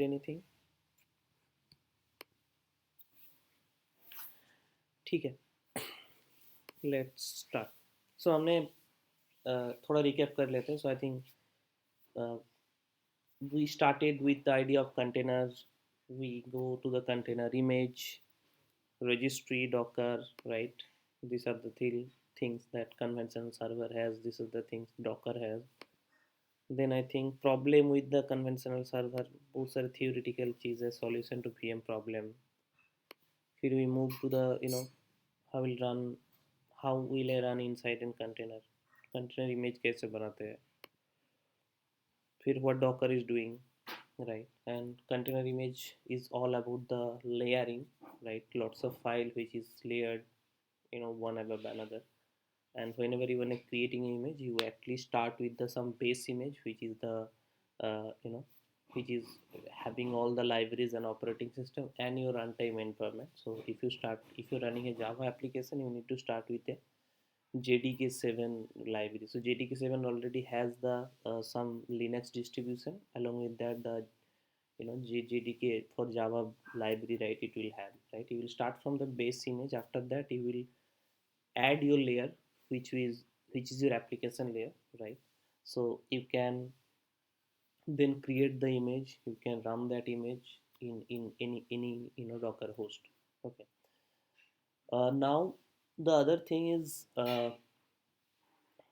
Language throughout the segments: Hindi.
anything? ठीक है, let's start. So हमने थोड़ा recap कर लेते हैं. So I think uh, we started with the idea of containers. We go to the container image, registry, Docker, right? These are the things that conventional server has. This is the things Docker has. Then I think problem with the conventional server, बहुत सारे theoretical चीज़ें, solution to VM problem. फिर we move to the how will run, how will I run inside in container image कैसे बनाते हैं, फिर what Docker is doing, right? And container image is all about the layering, right? Lots of file which is layered, one above another. And whenever you want to creating an image, you actually start with the some base image which is the which is having all the libraries and operating system and your runtime environment. So if you're running a Java application, you need to start with a JDK7 library. So JDK7 already has the some Linux distribution. Along with that, the JDK for Java library, right? It will have, right. You will start from the base image. After that, you will add your layer, which is your application layer, right? So you can then create the image. You can run that image in any Docker host. Okay. Now the other thing is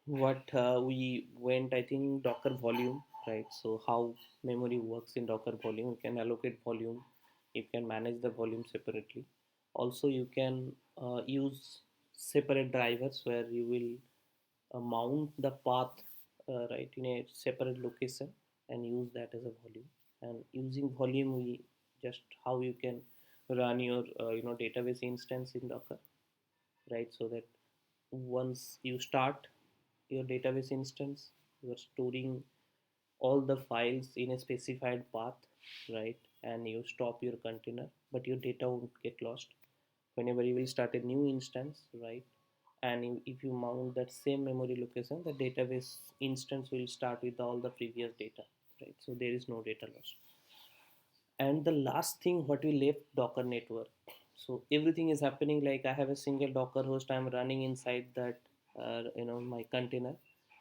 what we went, I think, Docker volume, right? So how memory works in Docker volume. You can allocate volume, you can manage the volume separately. Also you can use separate drivers where you will mount the path, right, in a separate location and use that as a volume. And using volume, we just how you can run your database instance in Docker, right? So that once you start your database instance, you are storing all the files in a specified path, right? And you stop your container, but your data won't get lost. Whenever you will start a new instance, right, and if you mount that same memory location, the database instance will start with all the previous data, right? So there is no data loss. And the last thing what we left, Docker network. So everything is happening like I have a single Docker host, I'm running inside that my container.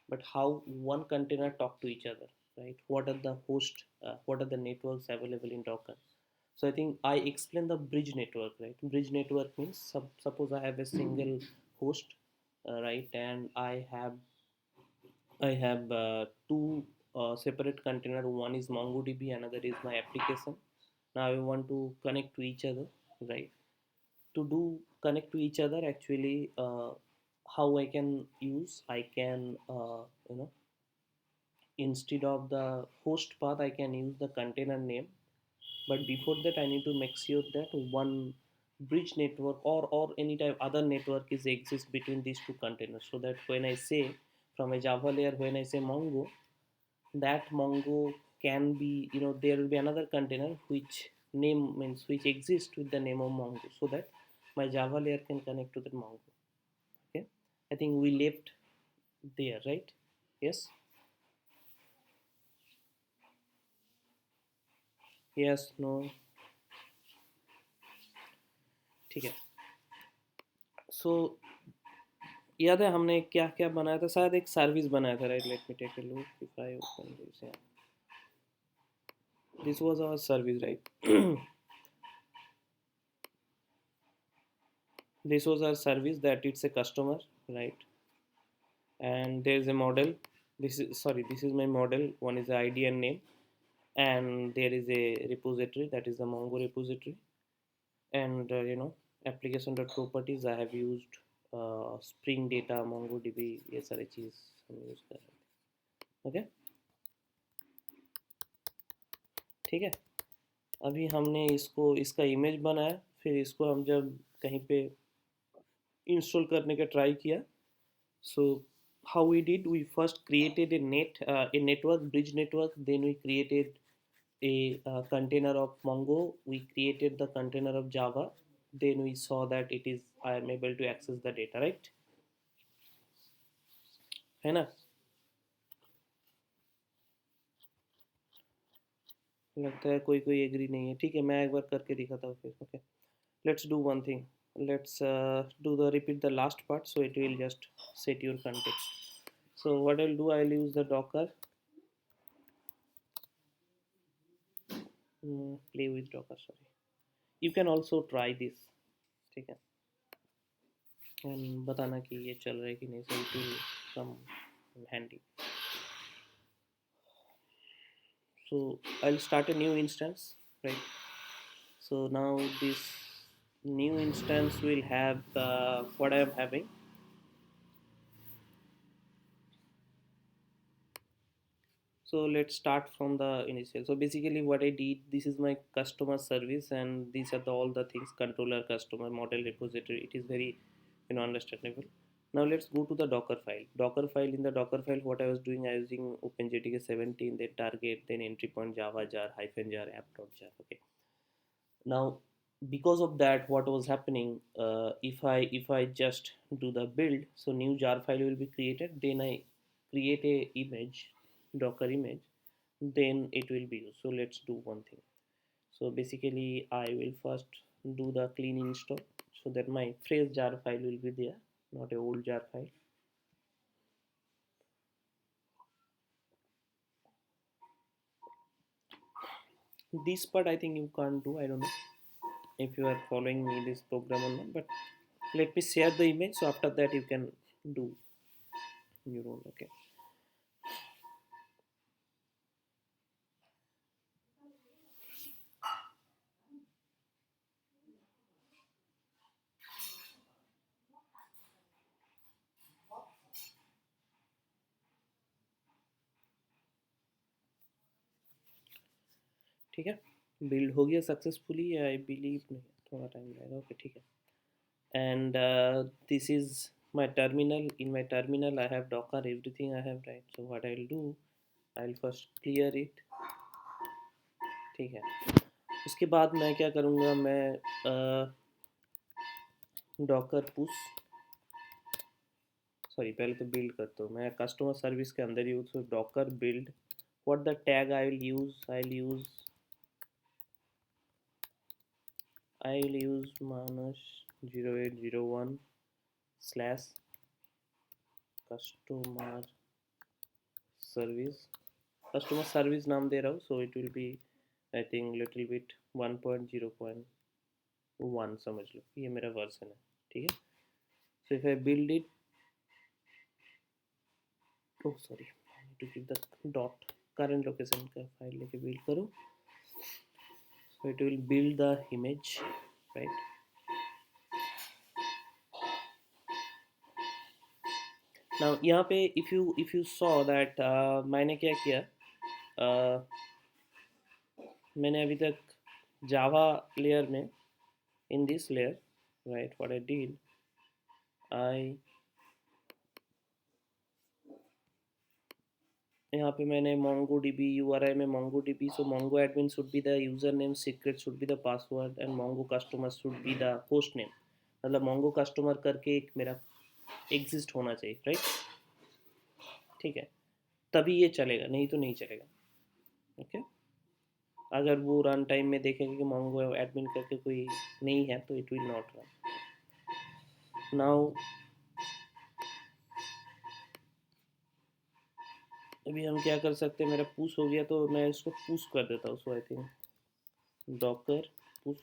But how one container talk to each other, right? What are the host, what are the networks available in Docker? So I think I explained the bridge network, right? Bridge network means suppose I have a single host, right? And I have two separate container. One is MongoDB, another is my application. Now I want to connect to each other, right? To do connect to each other, actually, how I can use, I can instead of the host path, I can use the container name. But before that, I need to make sure that one bridge network or any type other network is exists between these two containers, so that when I say from a Java layer, when I say Mongo, that Mongo can be, there will be another container which name means which exists with the name of Mongo, so that my Java layer can connect to the Mongo. Okay, I think we left there, right? Yes. Yes, no. ठीक है. So याद है हमने क्या क्या बनाया था, शायद एक सर्विस बनाया था, right? Let me take a look if I open this was our service, right? This was our service, that it's a customer, right? And there is a model. This is my model. One is the ID and name, and there is a repository, that is the Mongo repository. And application.properties, I have used Spring Data, MongoDB, ये सारी चीज़ हम यूज़ कर रहे थे. ओके, ठीक है. अभी हमने इसका इमेज बनाया, फिर इसको हम जब कहीं पे इंस्टॉल करने का ट्राई किया. So how we did, we first created a network, bridge network. Then we created a container of Mongo. We created the container of Java. Then we saw that I am able to access the data, right? है ना? लगता है कोई कोई एग्री नहीं है, ठीक है मैं एक बार करके दिखाता हूँ फिर। Okay, let's do one thing. Let's do the repeat the last part so it will just set your context. So what I'll do, I'll use the Docker. Play with Docker, sorry. You can also try this, ठीक है, and बताना कि ये चल रहा है कि नहीं, so it will come handy. So I'll start a new instance, right? So now this new instance will have what I am having. So let's start from the initial. So basically what I did, this is my customer service and these are all the things: controller, customer, model, repository. It is very understandable. Now let's go to the Docker file. Docker file, in the Docker file what I was doing, I was using OpenJDK 17, then target, then entry point, java jar, hyphen jar, app.jar. Okay, now because of that what was happening, if I just do the build, so new jar file will be created, then I create a image, Docker image, then it will be used. So let's do one thing. So basically I will first do the clean install so that my fresh jar file will be there, not a old jar file. This part I think you can't do, I don't know if you are following me this program or not, but let me share the image, so after that you can do your own. Okay, ठीक है, बिल्ड हो गया सक्सेसफुली, आई बिलीव, नहीं थोड़ा टाइम लगेगा, ओके ठीक है। And this is my terminal, in my terminal I have Docker, everything I have, right. So what I will do, I will first clear it, ठीक है। उसके बाद मैं क्या करूँगा, मैं डॉकर पुश, सॉरी पहले तो बिल्ड करता हूँ मैं कस्टमर सर्विस के अंदर use, so Docker build, what the tag I will use I will use minus 0801 slash customer service, customer service नाम दे रहा हूँ, so it will be I think little bit 1.0.1, समझ लो ये मेरा वर्जन है, ठीक है। so if I build it, oh sorry, I need to give the dot current location का फाइल लेके बिल्ड करो, so it will build the image, right। now यहाँ पे if you saw that मैंने क्या किया, uh, मैंने अभी तक जावा लेयर में, in this layer, right, what I did, I यहाँ पे मैंने मोंगो डीबी यूआरआई में MongoDB, so Mongo admin should be the user name, secret should be the password and Mongo customer should be the host name, मतलब मोंगो कस्टमर करके एक मेरा एग्जिस्ट होना चाहिए, राइट, ठीक है, तभी ये चलेगा, नहीं तो नहीं चलेगा, ओके। अगर वो रन टाइम में देखेंगे कि मोंगो एडमिन करके कोई नहीं है तो it will not run. Now अभी हम क्या कर सकते हैं, मेरा पुश हो गया तो मैं इसको पुश कर देता हूँ, so I think Docker push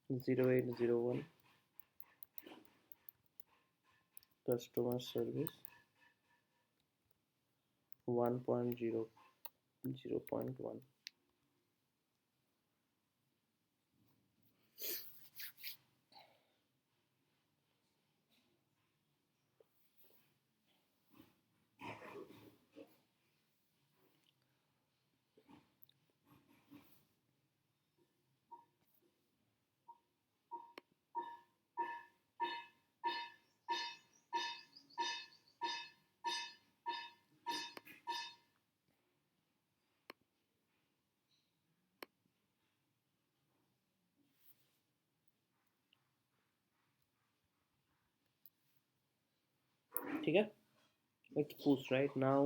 0801 customer service 1.0.1, ठीक है, it's push right now,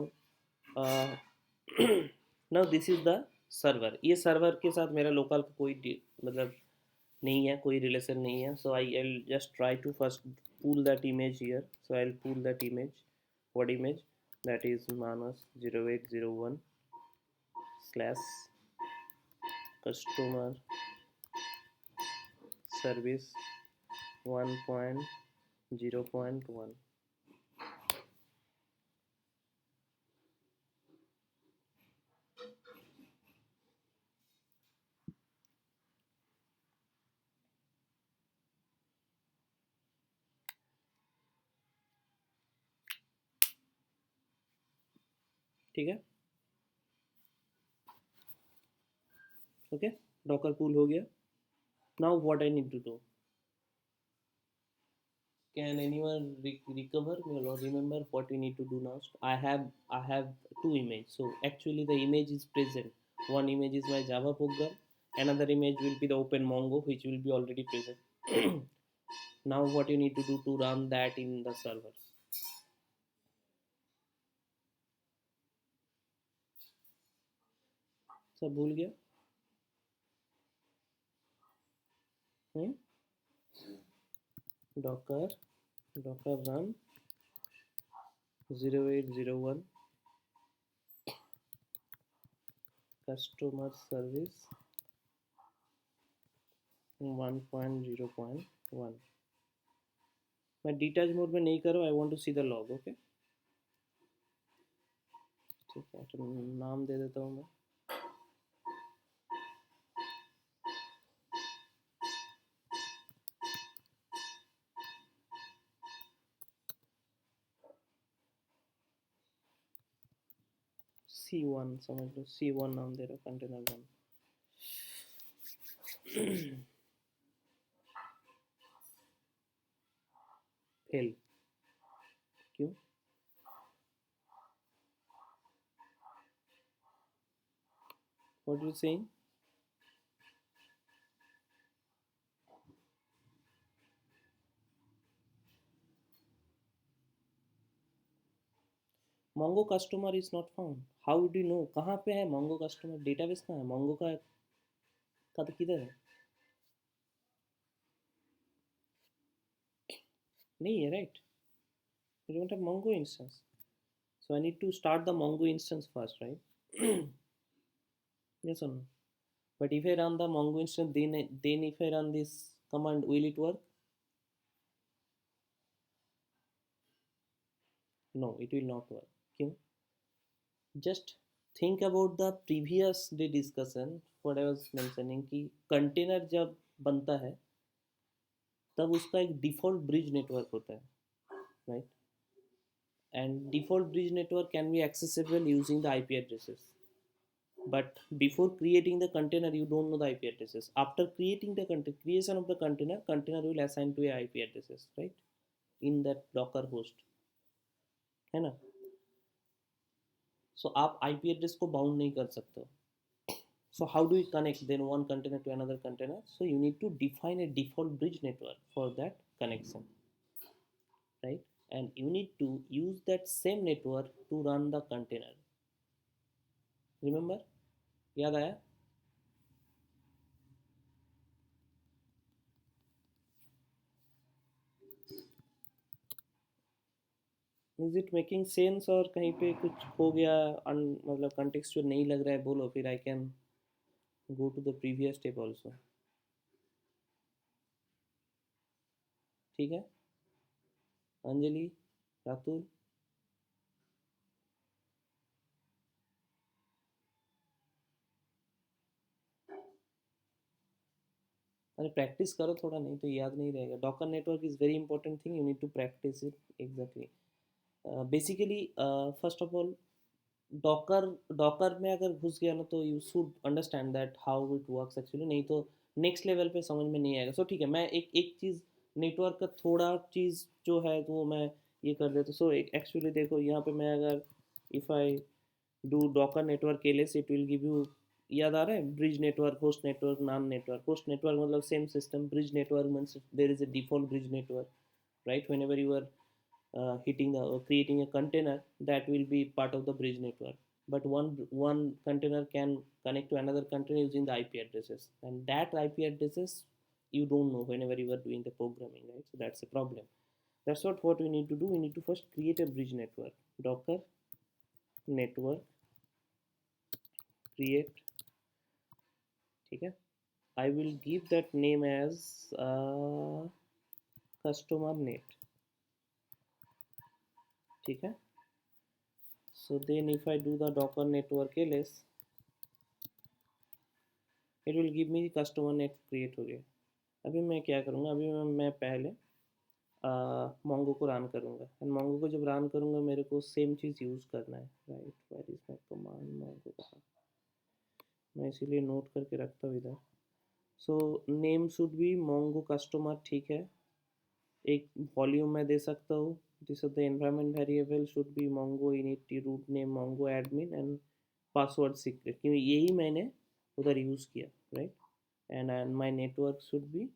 uh, now this is the server, ये सर्वर के साथ मेरा लोकल का कोई मतलब नहीं है, कोई रिलेशन नहीं है. So I will just try to first pull that image here. So I'll pull that image. What image? That is Manas 0801 slash customer service 1.0.1. ठीक है. ओके, डॉकर पुल हो गया. Now what I need to do? Can anyone recover or remember what we need to do now? I have two images. So actually the image is present. One image is my Java program. Another image will be the Open Mongo, which will be already present. Now what you need to do to run that in the server? सब भूल गया. hmm? docker run 0801 customer service 1.0.1. मैं डिटैच मोड में नहीं करो. I want to see the log. Okay, ठीक है. तो नाम दे देता हूँ मैं. C1 समझ लो. C1 नाम दे रहा हूँ. कंटेनर 1. फेल. क्यों? What you saying? Mongo customer is not found. How do you know? कहाँ पे है मोंगो कस्टमर? डेटाबेस कहाँ है मोंगो का तो किधर है? नहीं है, right? You don't have Mongo instance. So I need to start the Mongo instance first, right? Yes or no? But if I run the Mongo instance, then if I run this command, will it work? No, it will not work. क्यों? Just think about the previous day discussion. What I was mentioning कि कंटेनर जब बनता है तब उसका एक डिफ़ॉल्ट ब्रिज नेटवर्क होता है, right? And default bridge network can be accessible using the IP addresses. But before creating the container, you don't know the IP addresses. After creating the creation of the container will assign to a IP addresses, right? In that Docker host, है ना? So आप IP address को bound नहीं कर सकते. So how do you connect then one container to another container? So you need to define a default bridge network for that connection, right? And you need to use that same network to run the container. Remember? याद आया? Is it making sense? और कहीं पे कुछ हो गया मतलब कंटेक्चुअल नहीं लग रहा है, बोलो, फिर I can go to the previous step also. ठीक है. अंजलि, रातुल, अरे प्रैक्टिस करो थोड़ा, नहीं तो याद नहीं रहेगा. Docker network is very important thing. You need to practice it exactly. Basically first of all docker docker में अगर घुस गया ना तो you should understand that how it works actually. नहीं तो नेक्स्ट लेवल पे समझ में नहीं आएगा. सो ठीक है, मैं एक एक चीज़ नेटवर्क का थोड़ा चीज़ जो है तो वो मैं ये कर देता. सो एक्चुअली देखो यहाँ पे मैं अगर if I do Docker network LS it will give you. याद आ रहा है? ब्रिज नेटवर्क, होस्ट नेटवर्क, नाम नेटवर्क. होस्ट नेटवर्क मतलब same system. Bridge network means there is a default bridge network, right? Whenever you are hitting the creating a container, that will be part of the bridge network. but one container can connect to another container using the IP addresses, and that IP addresses you don't know whenever you are doing the programming, right? So that's a problem. That's what we need to do. We need to first create a bridge network. Docker network create. ठीक है. I will give that name as customer net. ठीक है. So then if I do the docker network ls, it will give me customer net create हो गया. अभी मैं क्या करूँगा, अभी मैं पहले मोंगो को रन करूँगा, एंड मोंगो को जब रन करूँगा मेरे को सेम चीज़ यूज़ करना है, right? Where is my command Mongo का, मैं इसीलिए नोट करके रखता हूँ इधर. So name should be Mongo customer. ठीक है. एक वॉल्यूम मैं दे सकता हूँ. This is the environment variable should be Mongo init root name Mongo admin and password secret, क्योंकि यही मैंने उधर यूज़ किया, right? And my network should be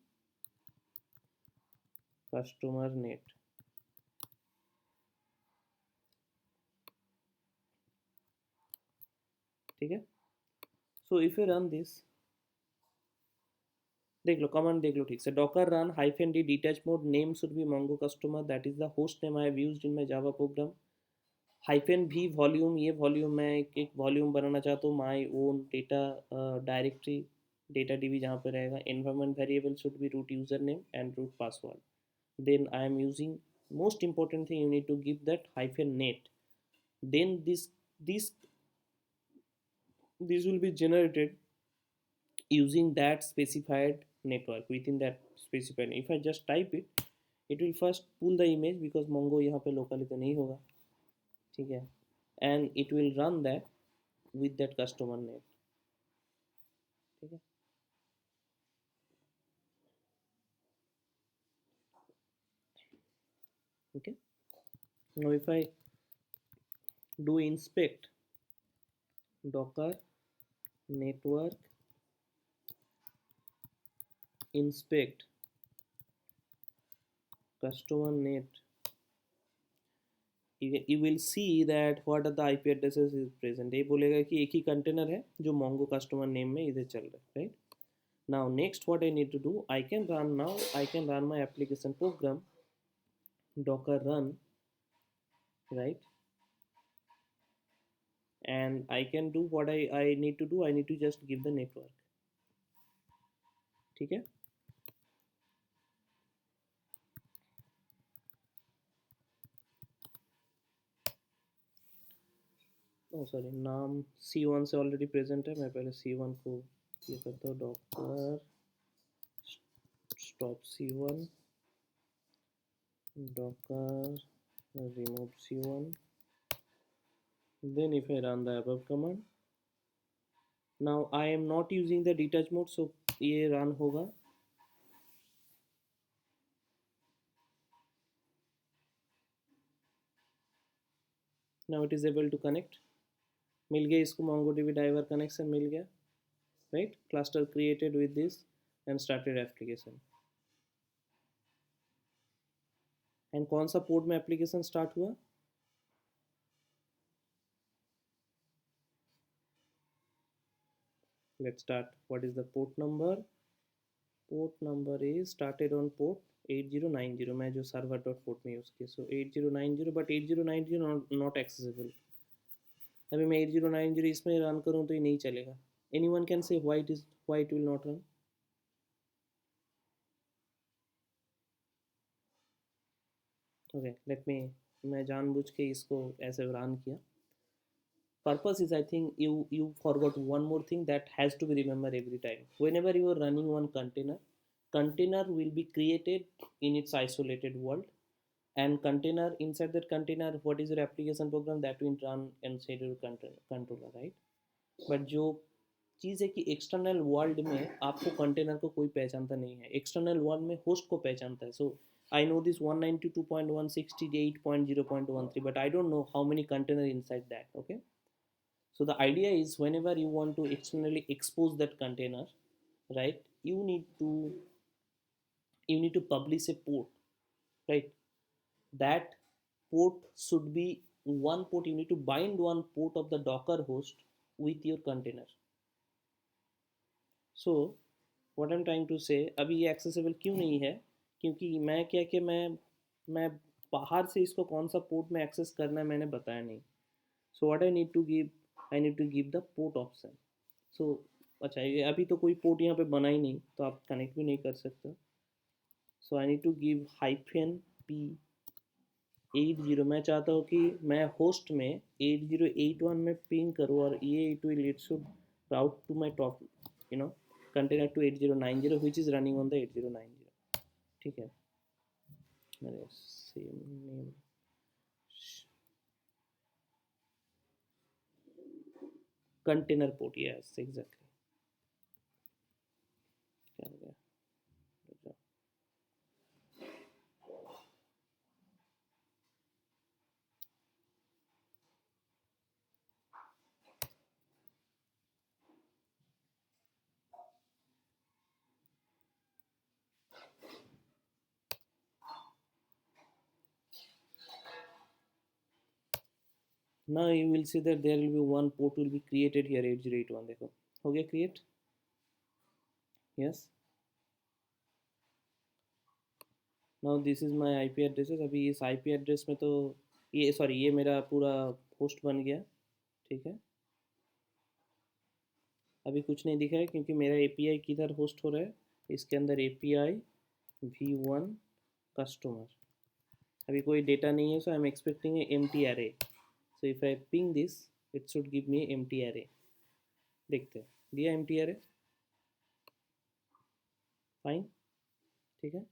customer net. ठीक है. So if you run this, देख लो कमांड, देख लो ठीक से. Docker run hyphen D detach mode name should be Mongo customer, that is the host name I have used in my Java program. Hyphen V volume, ये वॉल्यूम मैं एक वॉल्यूम बनाना चाहता हूँ my own data directory, data DB जहाँ पे रहेगा. Environment variable should be root user name and root password. Then I am using most important thing, you need to give that hyphen net. Then this will be generated using that specified network within that specified. If I just type it will first pull the image because mongo यहाँ पे locally तो नहीं होगा. ठीक है. And it will run that with that customer net. ठीक है. Okay. Now if I do inspect docker network inspect customer net, you will see that what are the IP addresses is present. ये बोलेगा कि एक ही कंटेनर है जो mongo customer name में इधर चल रहा है, right? Now next what I need to do, I can run my application program, docker run, right? And I can do what I need to do. I need to just give the network. ठीक है. सॉरी, नाम C1 से ऑलरेडी प्रेजेंट है. मैं पहले C1 को ये करता हूँ, Docker stop C1, docker remove C1. Then if I run the above command, now I am not using the detach mode, so ये run होगा. Now it is able to connect. मिल गया इसको MongoDB driver connection मिल गया, right? Cluster created with this and started application. And कौन सा पोर्ट में एप्लीकेशन स्टार्ट हुआ? Let's start. What is the port number? Port number is started on port 8090. मैं जो server dot port में यूज़ किया, so 8090, but 8090 not accessible. अभी मैं 8090 इसमें रन करूँ तो ये नहीं चलेगा. Anyone can say why it will not run? Okay, मैं जानबूझ के इसको ऐसे रन किया. Purpose is, I think you forgot one more thing that has to be remembered every time. Whenever you are running one container will be created in its isolated world, and container, inside that container what is your application program that will run inside your controller, right? But जो चीज़ है कि एक्सटर्नल वर्ल्ड में आपको कंटेनर को कोई पहचानता नहीं है, एक्सटर्नल वर्ल्ड में होस्ट को पहचानता है. So I know this 192.168.0.13, but I don't know how many container inside that. Okay. So the idea is whenever you want to externally expose that container, right, you need to publish a port, right? That port should be one port, you need to bind one port of the Docker host with your container. So what I am trying to say, अभी ये एक्सेसिबल क्यों नहीं है, क्योंकि मैं क्या कि मैं बाहर से इसको कौन सा पोर्ट में एक्सेस करना है मैंने बताया नहीं. So what I need to give, I need to give the port option. So अच्छा, ये अभी तो कोई पोर्ट यहाँ पे बना ही नहीं तो आप कनेक्ट भी नहीं कर सकते. So I need to give -P80. मैं चाहता हूँ कि मैं होस्ट में 8081 में पिंग करूँ और ये it will it should route to my top container to 8090 which is running on the 8090. ठीक है, मेरे same name container port, yes exactly. क्या हो गया? Now you will see that there will be one port will be created here 8081. देखो हो गया create. Yes. Now this is my IP addresses. अभी इस IP address में तो ये सॉरी ये मेरा पूरा होस्ट बन गया. ठीक है, अभी कुछ नहीं दिखा है क्योंकि मेरा API किधर होस्ट हो रहा है, इसके अंदर API v1 कस्टमर. अभी कोई डेटा नहीं है, so I am expecting a empty array. So if I ping this, it should give me empty array. देखते हैं, दिया empty array. Fine. ठीक है,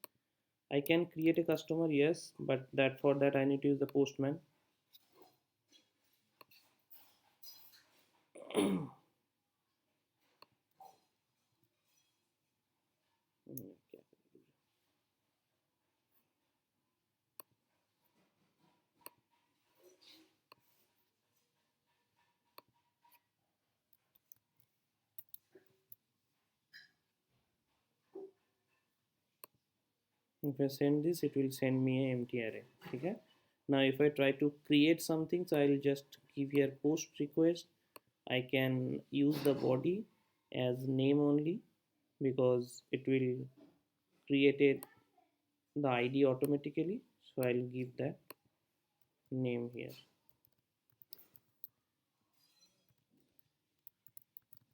I can create a customer, yes, but for that I need to use the postman. If I send this, it will send me an empty array. Okay. Now if I try to create something, so I'll just give here post request. I can use the body as name only because it will create the ID automatically. So I'll give that name here.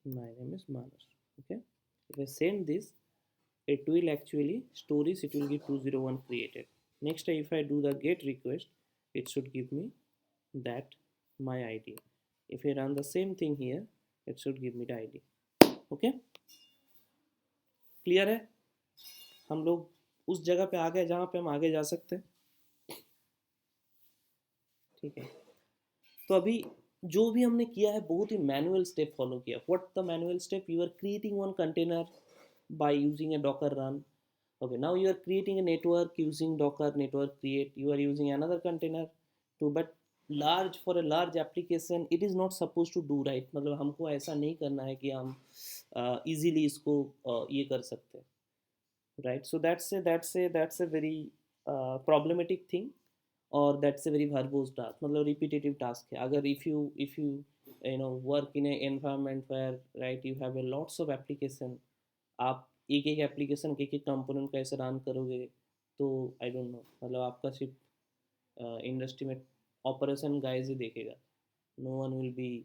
My name is Manas. Okay. If I send this, it will actually stories, it will give 201 created. Next, if I do the get request, it should give me that my ID. If I run the same thing here, it should give me the ID. Okay, clear है? हम लोग उस जगह पे आ गए जहाँ पे हम आगे जा सकते हैं. ठीक है, तो अभी जो भी हमने किया है बहुत ही मैनुअल स्टेप फॉलो किया. What the manual step? You are creating one container by using a docker run. Okay, now you are creating a network using docker network create. You are using another container to, but large for a large application it is not supposed to do, right? मतलब हमको ऐसा नहीं करना है कि हम easily इसको ये कर सकते हैं, right? So that's a very problematic thing, or that's a very verbose task, मतलब repetitive task है. अगर if you work in an environment where, right, you have a lots of application, आप एक एक एप्लीकेशन के एक कंपोनेंट कैसे रन करोगे, तो आई डोंट नो, मतलब आपका सिर्फ इंडस्ट्री में ऑपरेशन गाइज ही देखेगा. No one will be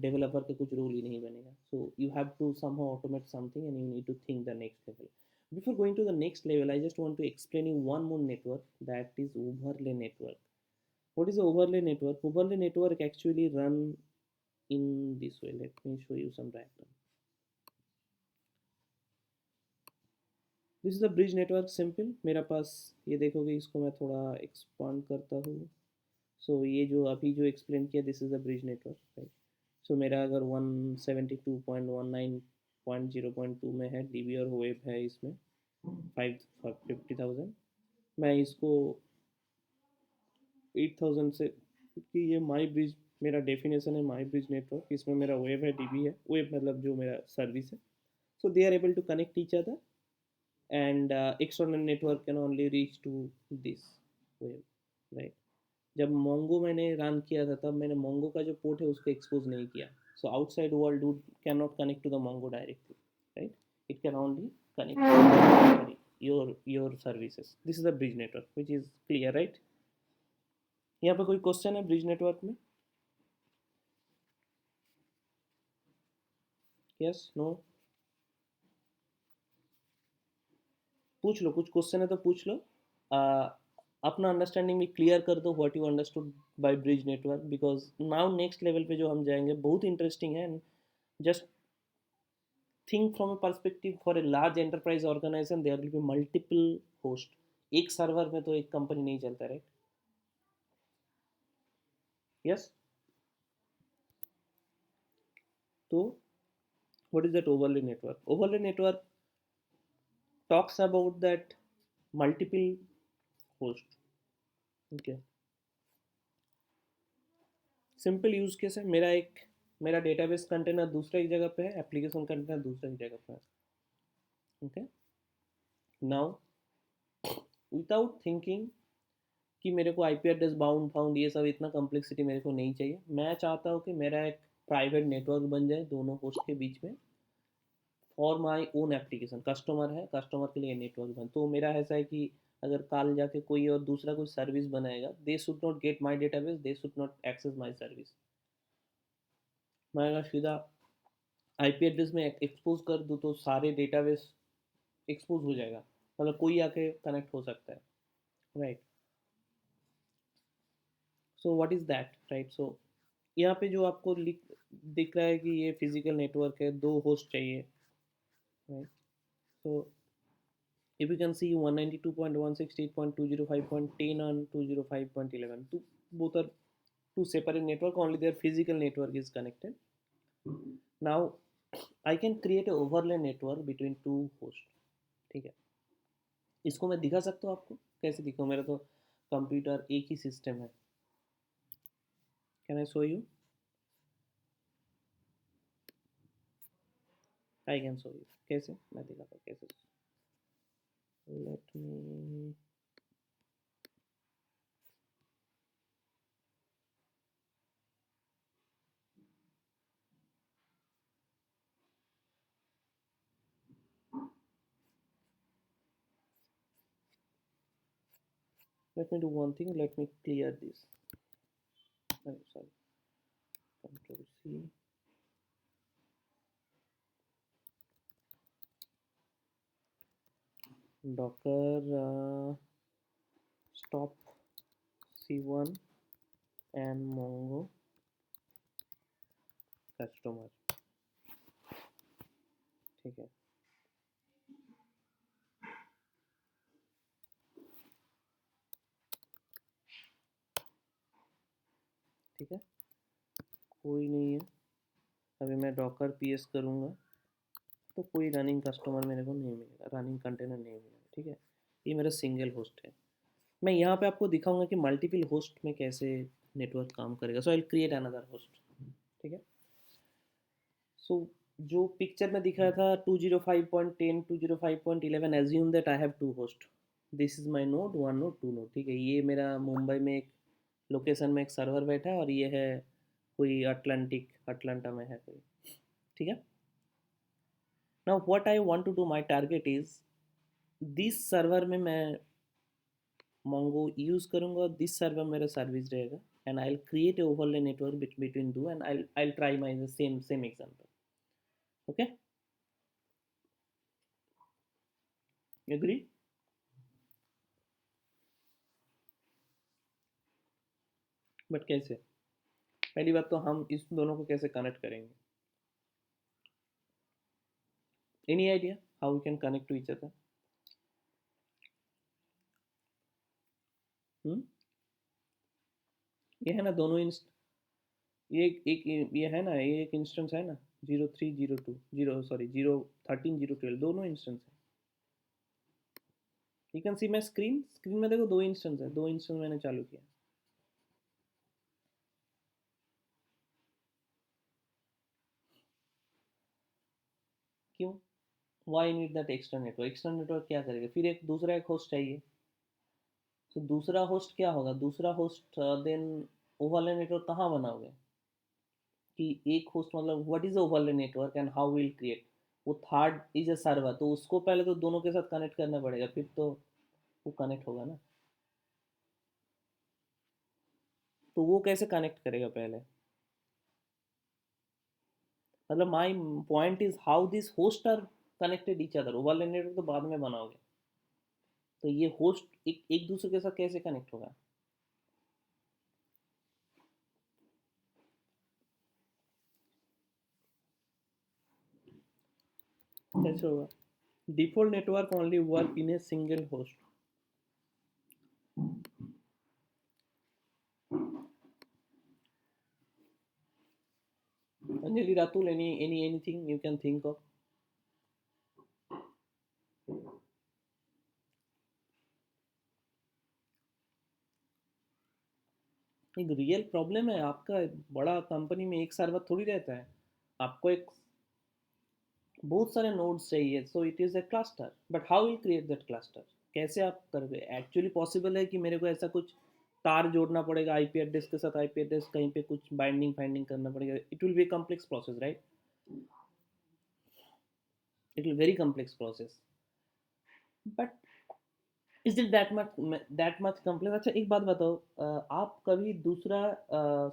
developer का कुछ रूल ही नहीं बनेगा. So you have to somehow automate something and you need to think the next level. Before going to the next level, I just want to explain you one more network, that is overlay network. What is the overlay network? Overlay network actually run in this way. Let me show you some diagram. This is the bridge network simple. मेरा पास ये देखोगे, इसको मैं थोड़ा एक्सपांड करता हूँ. सो ये जो अभी जो एक्सप्लेन किया, this is the bridge network, right. So मेरा अगर 172.19.0.2 में है डीबी और वेब है इसमें 50,000. मैं इसको 8,000 से, क्योंकि ये माई ब्रिज मेरा डेफिनेशन है, माई ब्रिज नेटवर्क, इसमें मेरा वेब है, डीबी है, वेब मतलब जो मेरा सर्विस है. So they are able to connect each other, and external network can only reach to this wave, right? जब मोंगो मैंने रन किया था तब मैंने मोंगो का जो पोर्ट है उसको एक्सपोज नहीं किया. So outside world do can not connect to the Mongo directly, right. It can only connect your services. This is a bridge network, which is clear, right? यहाँ पे कोई क्वेश्चन है ब्रिज नेटवर्क में? Yes, no? पूछ लो, कुछ क्वेश्चन है तो पूछ लो. uh, अपना अंडरस्टैंडिंग भी क्लियर कर दो what you understood by bridge network, because now next level पे जो हम जाएंगे बहुत इंटरेस्टिंग है. Just think from a perspective for a large enterprise organization there will be multiple host. एक सर्वर में तो एक कंपनी नहीं चलता, राइट? यस. तो what is that overlay network? Overlay network talks about that multiple host. Okay. Simple use case है. मेरा डेटाबेस कंटेनर दूसरा एक जगह पे है, एप्लीकेशन कंटेनर दूसरा एक जगह पे है. ओके. नाउ विदाउट थिंकिंग कि मेरे को आईपी एड्रेस बाउंड फाउंड ये सब इतना कॉम्प्लेक्सिटी मेरे को नहीं चाहिए. मैं चाहता हूँ कि मेरा एक प्राइवेट नेटवर्क बन जाए दोनों होस्ट के बीच में for my own application. Customer है, कस्टमर के लिए नेटवर्क बन. तो मेरा ऐसा है कि अगर कल जाके कोई और दूसरा कोई सर्विस बनाएगा, they should not get my database, they should not access my service. मैं अगर सीधा आईपी एड्रेस में एक्सपोज कर दूँ तो सारे डेटाबेस एक्सपोज हो जाएगा. मतलब कोई आके कनेक्ट हो सकता है, right. So what is that, right. So यहाँ पे जो आपको दिख रहा है कि ये फिजिकल नेटवर्क है, दो होस्ट चाहिए, right. So if you can see 192.168.205.10 and 205.11, two, both are two separate network, only their physical network is connected. Now I can create a overlay network between two hosts. ठीक है. इसको मैं दिखा सकता हूँ आपको. कैसे दिखाऊँ? मेरा तो कंप्यूटर एक ही सिस्टम है. Can I show you? I can show you. कैसे मैं दिखाता हूँ कैसे. Let me do one thing. Let me clear this. Sorry. Control C. Docker stop C1 and Mongo customer. ठीक है. ठीक है. कोई नहीं है. अभी मैं डॉकर पीएस करूँगा तो कोई रनिंग कस्टमर मेरे को नहीं मिलेगा, रनिंग कंटेनर नहीं मिलेगा. ठीक है. ये मेरा सिंगल होस्ट है. मैं यहाँ पे आपको दिखाऊंगा कि मल्टीपल होस्ट में कैसे नेटवर्क काम करेगा. So I will create another host. ठीक है. सो जो पिक्चर में दिखा था 205.10 205.11, assume that I have two host. This is my node 1 node 2 node. ठीक है. ये मेरा मुंबई में एक लोकेशन में एक सर्वर बैठा है और ये है कोई अटलांटा में है कोई. ठीक है. Now what I want to do, my target is this server में मैं मोंगो यूज़ करूँगा और दिस सर्वर मेरा सर्विस रहेगा. And I will create a overlay network between two and I try my same example. Okay. Agree? But कैसे? पहली बात तो हम इस दोनों को कैसे कनेक्ट करेंगे? Any idea how we can connect to each other? ये है ना दोनों ये एक ये है ना, ये एक इंस्टेंस है ना. 0302 जीरो, सॉरी 013 012 दोनों इंस्टेंस है. You can see my screen में देखो, दो इंस्टेंस है, दो इंस्टेंस मैंने चालू किया. क्यों? Why need that external network? External network क्या करेगा? फिर एक दूसरा एक होस्ट चाहिए. तो दूसरा होस्ट क्या होगा, दूसरा होस्ट देन ओवरले नेटवर्क कहाँ बनाओगे, कि एक होस्ट मतलब what is overlay network and how will create, वो थर्ड इज अ सर्वर, तो उसको पहले तो दोनों के साथ कनेक्ट करना पड़ेगा, फिर तो वो कनेक्ट होगा ना। तो वो कैसे कनेक्ट करेगा पहले, मतलब my point is how this host are connected each other, overlay network तो बाद में बनाओगे, तो ये होस्ट एक दूसरे के साथ कैसे कनेक्ट होगा। कैसे होगा, default network only work in a single host. Anjali, Ratul, anything you can think of? एक रियल प्रॉब्लम है आपका, बड़ा कंपनी में एक सर्वर थोड़ी रहता है, आपको एक बहुत सारे नोड्स चाहिए, so it is a cluster, but how will create that cluster, कैसे आप करोगे, एक्चुअली पॉसिबल है कि मेरे को ऐसा कुछ तार जोड़ना पड़ेगा आईपी एड्रेस के साथ, आईपी एड्रेस कहीं पे कुछ बाइंडिंग फाइंडिंग करना पड़ेगा, it will B complex process, right, it will very complex process, but is it that much complex. अच्छा एक बात बताओ, आप कभी दूसरा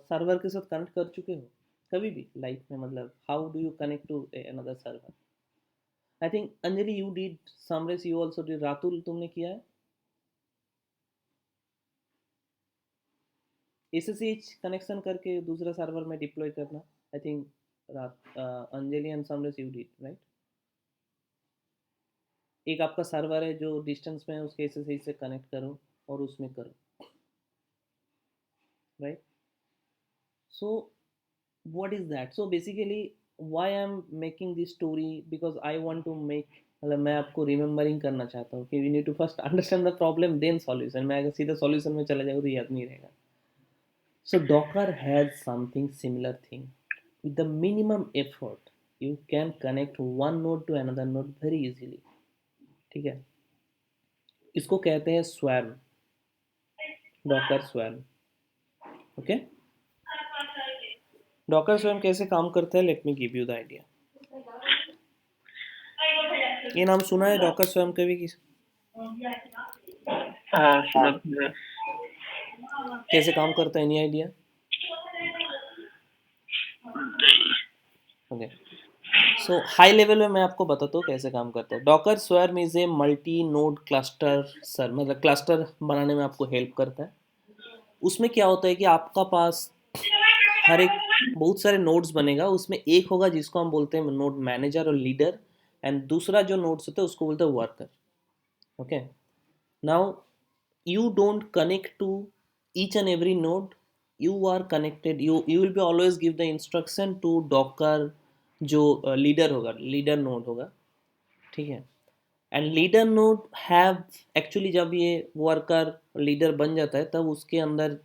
सर्वर के साथ कनेक्ट कर चुके हो कभी भी लाइफ में, मतलब how do you connect to another server. I think Anjali you did, Samaresh you also did, Ratul तुमने किया है एसएसएच कनेक्शन करके दूसरा सर्वर में डिप्लॉय करना, आई थिंक रात Anjali and Samaresh you did right. एक आपका सर्वर है जो डिस्टेंस में है, उसके एसएसएच से कनेक्ट करो और उसमें करो, right. So what is that, so basically why I'm making this story, because I want to make, मतलब मैं आपको रिमेम्बरिंग करना चाहता हूँ कि we need to first understand the problem then solution, मैं अगर सीधा सॉल्यूशन में चला जाऊँ तो याद नहीं रहेगा। So Docker has something similar thing, with the minimum effort you can connect one node to another node very easily, ठीक है, इसको कहते हैं swum, Docker swum, okay. Docker swum कैसे काम करता है, let me give you the idea. ये नाम सुना है डॉकर स्वैम कभी किस, हाँ सुना था। कैसे काम करता है, एनी आइडिया? ओके, सो हाई लेवल में मैं आपको बताता हूँ कैसे काम करता है। Docker swarm is a multi node cluster sir, मतलब क्लस्टर बनाने में आपको हेल्प करता है। उसमें क्या होता है कि आपका पास हर एक बहुत सारे नोड्स बनेगा, उसमें एक होगा जिसको हम बोलते हैं नोड मैनेजर और लीडर, एंड दूसरा जो नोड्स होता है उसको बोलते हैं worker, okay. Now you don't connect to each and every node, you are connected, you will be always give the instruction to docker जो लीडर होगा, लीडर नोड होगा, ठीक है। And leader node have actually, जब ये वर्कर लीडर बन जाता है तब उसके अंदर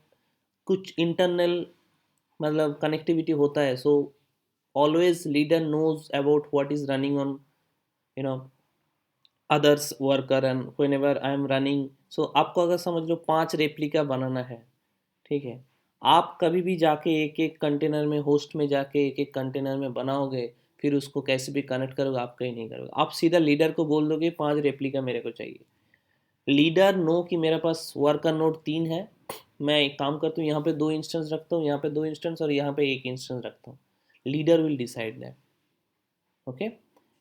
कुछ इंटरनल मतलब कनेक्टिविटी होता है, so always leader knows about what is running on you know others worker and whenever I am running. So आपको अगर समझ लो 5 रेप्लिका बनाना है, ठीक है, आप कभी भी जाके एक एक कंटेनर में, होस्ट में जाके एक एक कंटेनर में बनाओगे, फिर उसको कैसे भी कनेक्ट करोगे, आप कहीं नहीं करोगे, आप सीधा लीडर को बोल दोगे 5 रेप्लिका मेरे को चाहिए। लीडर नो कि मेरे पास वर्कर नोड 3 है, मैं एक काम करता हूँ यहाँ पे 2 इंस्टेंस रखता हूँ, यहाँ पे 2 इंस्टेंस और यहाँ पे एक इंस्टेंस रखता हूँ, leader will decide that, okay.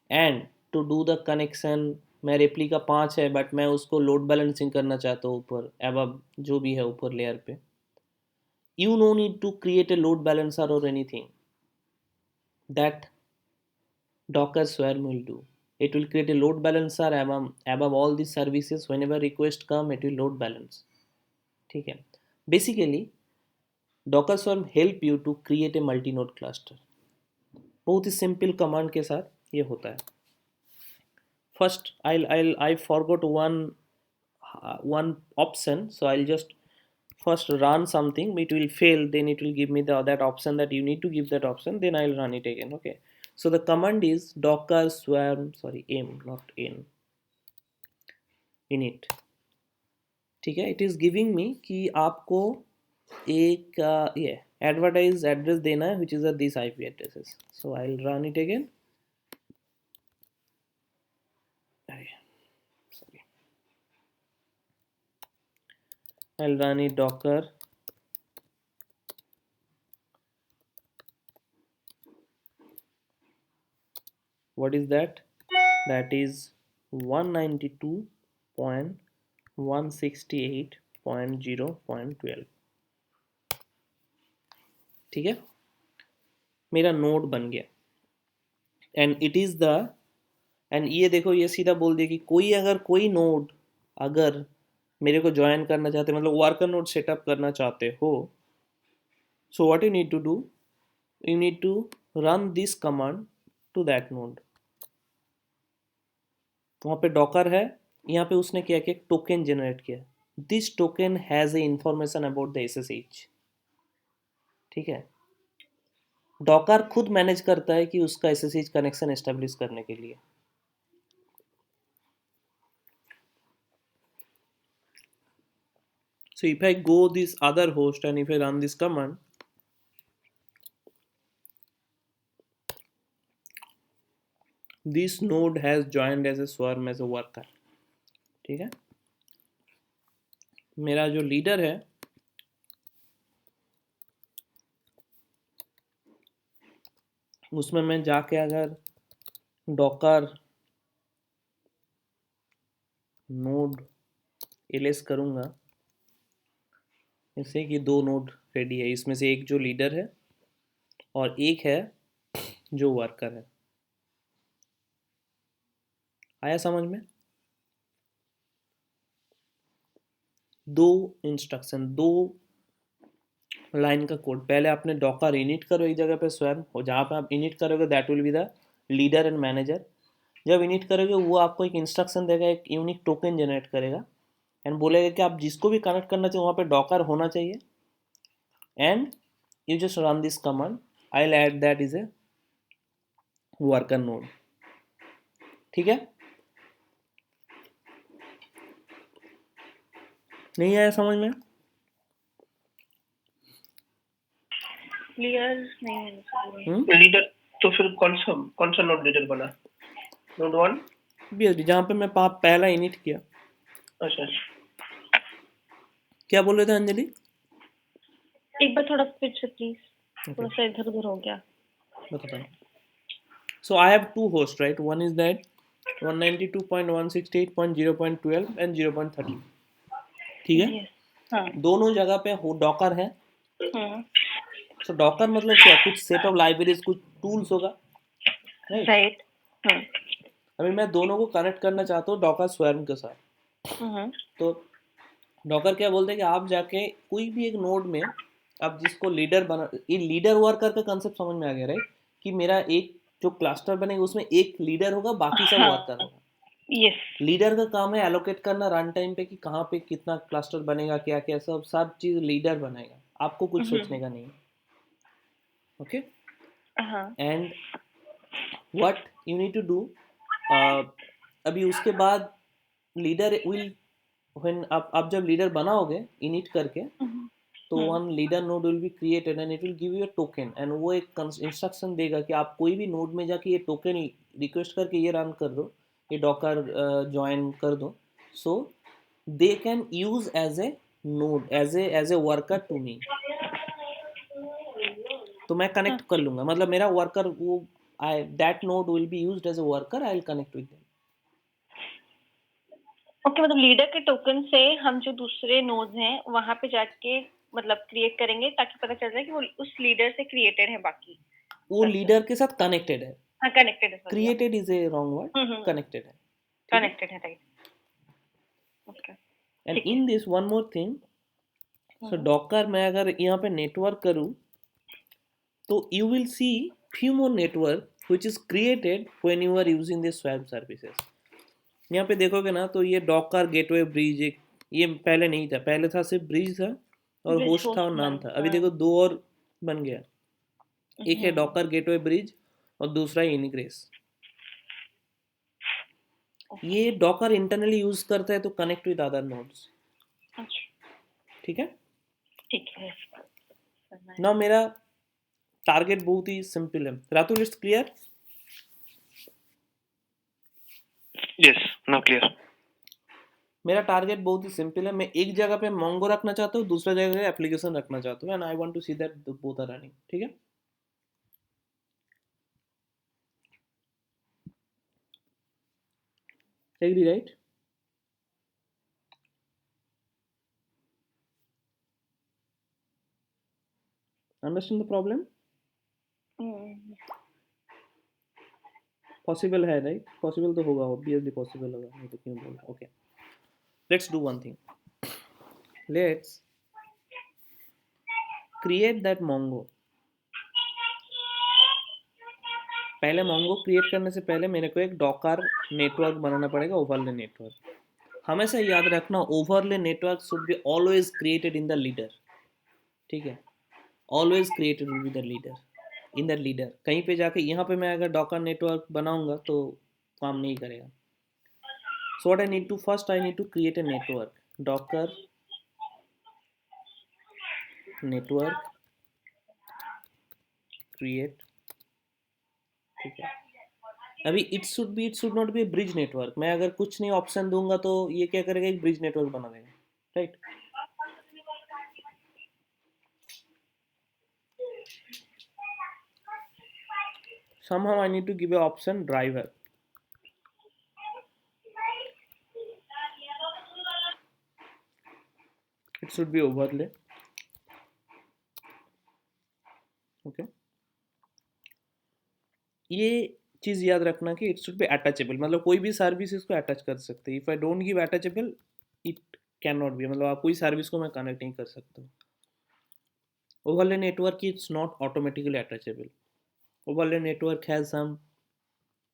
And to do the connection, मैं रेप्लिका 5 है बट मैं उसको लोड बैलेंसिंग करना चाहता हूँ ऊपर एबव जो भी है ऊपर लेयर पे, you no need to create a load balancer or anything, that docker swarm will do. It will create a load balancer above all these services, whenever request come it will load balance, ठीक है। Basically docker swarm help you to create a multi node cluster, बहुत ही सिंपल कमांड के साथ ये होता है। First I forgot one option, so I'll just first run something, it will fail, then it will give me that option that you need to give that option, then I'll run it again, okay। So the command is docker swarm, sorry, m not n, init, ठीक है, इट इज़ गिविंग मी कि आपको एक ये एडवर्टाइज एड्रेस देना है which is this IP addresses. So I will run it again. Sorry. I'll run it docker. What is that? That is 192.168.0.12. ठीक है, मेरा नोड बन गया. And it is the, and ये देखो ये सीधा बोल दिया कि कोई नोड अगर मेरे को ज्वाइन करना चाहते, मतलब वर्कर नोड सेटअप करना चाहते हो, so what you need to do, you need to run this command to that node. वहाँ पे डॉकर है, यहाँ पे उसने क्या किया, टोकन जनरेट किया. This token has a information about the SSH. ठीक है, डॉकर खुद मैनेज करता है कि उसका SSH कनेक्शन एस्टेब्लिश करने के लिए. So if I go this other host and if I run this command, this node has joined as a swarm as a worker. ठीक है, मेरा जो लीडर है उसमें मैं जाके अगर डॉकर नोड एलएस करूँगा, जैसे कि दो नोड रेडी है, इसमें से एक जो लीडर है और एक है जो वर्कर है. आया समझ में? दो इंस्ट्रक्शन, दो लाइन का कोड. पहले आपने डॉकर इनिट करो एक जगह पे स्वयं, और जहाँ पे आप इनिट करोगे that will be the leader and manager. जब इनिट करोगे वो आपको एक इंस्ट्रक्शन देगा, एक यूनिक टोकन जनरेट करेगा एंड बोलेगा कि आप जिसको भी कनेक्ट करना चाहिए वहाँ पे डॉकर होना चाहिए. And you just run this command, I will add that is a worker node. ठीक है, नहीं आया समझ में? क्लियर नहीं. लीडर तो फिर कौन सा नोड लीडर बना? नोड 1 भी जहाँ पे मैं पहला इनिट किया. अच्छा, क्या बोल रहे थे अंजलि? एक बार थोड़ा फिर से प्लीज, थोड़ा सा इधर उधर हो गया. बताता हूँ. So I have two hosts, right? One is that 192.168.0.12 and 0.13. ठीक है, हाँ. दोनों जगह पे डॉकर है. So डॉकर मतलब क्या, कुछ सेट ऑफ लाइब्रेरीज, कुछ टूल्स होगा, राइट. अभी मैं दोनों को कनेक्ट करना चाहता हूँ डॉकर स्वर्म के साथ. तो डॉकर क्या बोलते हैं कि आप जाके कोई भी एक नोड में आप जिसको लीडर बना, ये लीडर वर्कर का कंसेप्ट समझ में आ गया, राइट? कि मेरा एक जो क्लस्टर बनेगा उसमें एक लीडर होगा, बाकी सब वर्कर होगा. यस. लीडर का काम है एलोकेट करना रन टाइम पे कि कहाँ पे कितना क्लस्टर बनेगा, क्या क्या सब चीज लीडर बनाएगा, आपको कुछ सोचने का नहीं है. Okay, and what you need to do, अभी उसके बाद लीडर विल, व्हेन आप जब लीडर बनाओगे इनिट करके, तो one leader node will be created and it will give you a token. And वो एक इंस्ट्रक्शन देगा कि आप कोई भी नोड में जाके ये टोकन रिक्वेस्ट करके ये रन कर दो, ये डॉकर ज्वाइन कर दो. So they can use as a node, as a worker to me. तो मैं कनेक्ट कर लूंगा, मतलब मेरा वर्कर वो that node will be used as a worker, I will connect with them. Okay, मतलब लीडर के टोकन से हम जो दूसरे नोड्स हैं वहां पे जाके मतलब क्रिएट करेंगे ताकि पता चल जाए कि वो उस लीडर से क्रिएटेड है. बाकी वो लीडर के साथ कनेक्टेड है. हाँ, कनेक्टेड है. Created is a wrong word, connected है. कनेक्टेड है, right. Okay. And in this one more thing, so Docker मैं अगर यहाँ पे नेटवर्क करूँ तो you will see few more network which is created when you are using this swap services. यहाँ पे देखोगे ना तो ये डॉकर गेटवे ब्रिज, एक ये पहले नहीं था, पहले था सिर्फ ब्रिज था और होस्ट था और नाम था. अभी देखो दो और बन गया, एक है डॉकर गेटवे ब्रिज और दूसरा है इनिग्रेस. ये डॉकर इंटरनली यूज करता है तो कनेक्ट विद अदर नोड्स. अच्छा, ठीक है। ठीक है। नाउ मेरा टारगेट बहुत ही सिंपल है। Ratul, it's clear? Yes, now clear. मेरा टारगेट बहुत ही सिंपल है। मैं एक जगह पे मोंगो रखना चाहता हूँ, दूसरा जगह पे एप्लीकेशन रखना चाहता हूँ, and I want to see that both are running. ठीक है। Agree, right? Understand the problem? Possible है, राइट? पॉसिबल तो होगा, ऑब्वियसली पॉसिबल होगा, नहीं तो क्यों बोल। Okay, let's do one thing. Let's create that Mongo. पहले मोंगो क्रिएट करने से पहले मेरे को एक डॉकर नेटवर्क बनाना पड़ेगा, ओवरले नेटवर्क। हमेशा याद रखना, overlay network should be always created in the leader. ठीक है, always created will be the leader, in the leader. कहीं पे जाके यहाँ पे मैं अगर डॉकर नेटवर्क बनाऊंगा तो काम नहीं करेगा। So what I need to, first I need to create a network, Docker network create. ठीक है। अभी it should not be bridge network. मैं अगर कुछ नहीं ऑप्शन दूंगा तो ये क्या करेगा, एक ब्रिज नेटवर्क बना देगा, right? somehow I need to give a option driver. It should be overlay. Okay, ये चीज याद रखना कि इट शुड बी अटैचेबल, मतलब कोई भी सर्विस इसको अटैच कर सकते हैं। If I don't give attachable, it can not be, मतलब आप कोई सर्विस को मैं कनेक्ट नहीं कर सकता। Overlay network it's not automatically attachable. Overlay network has some,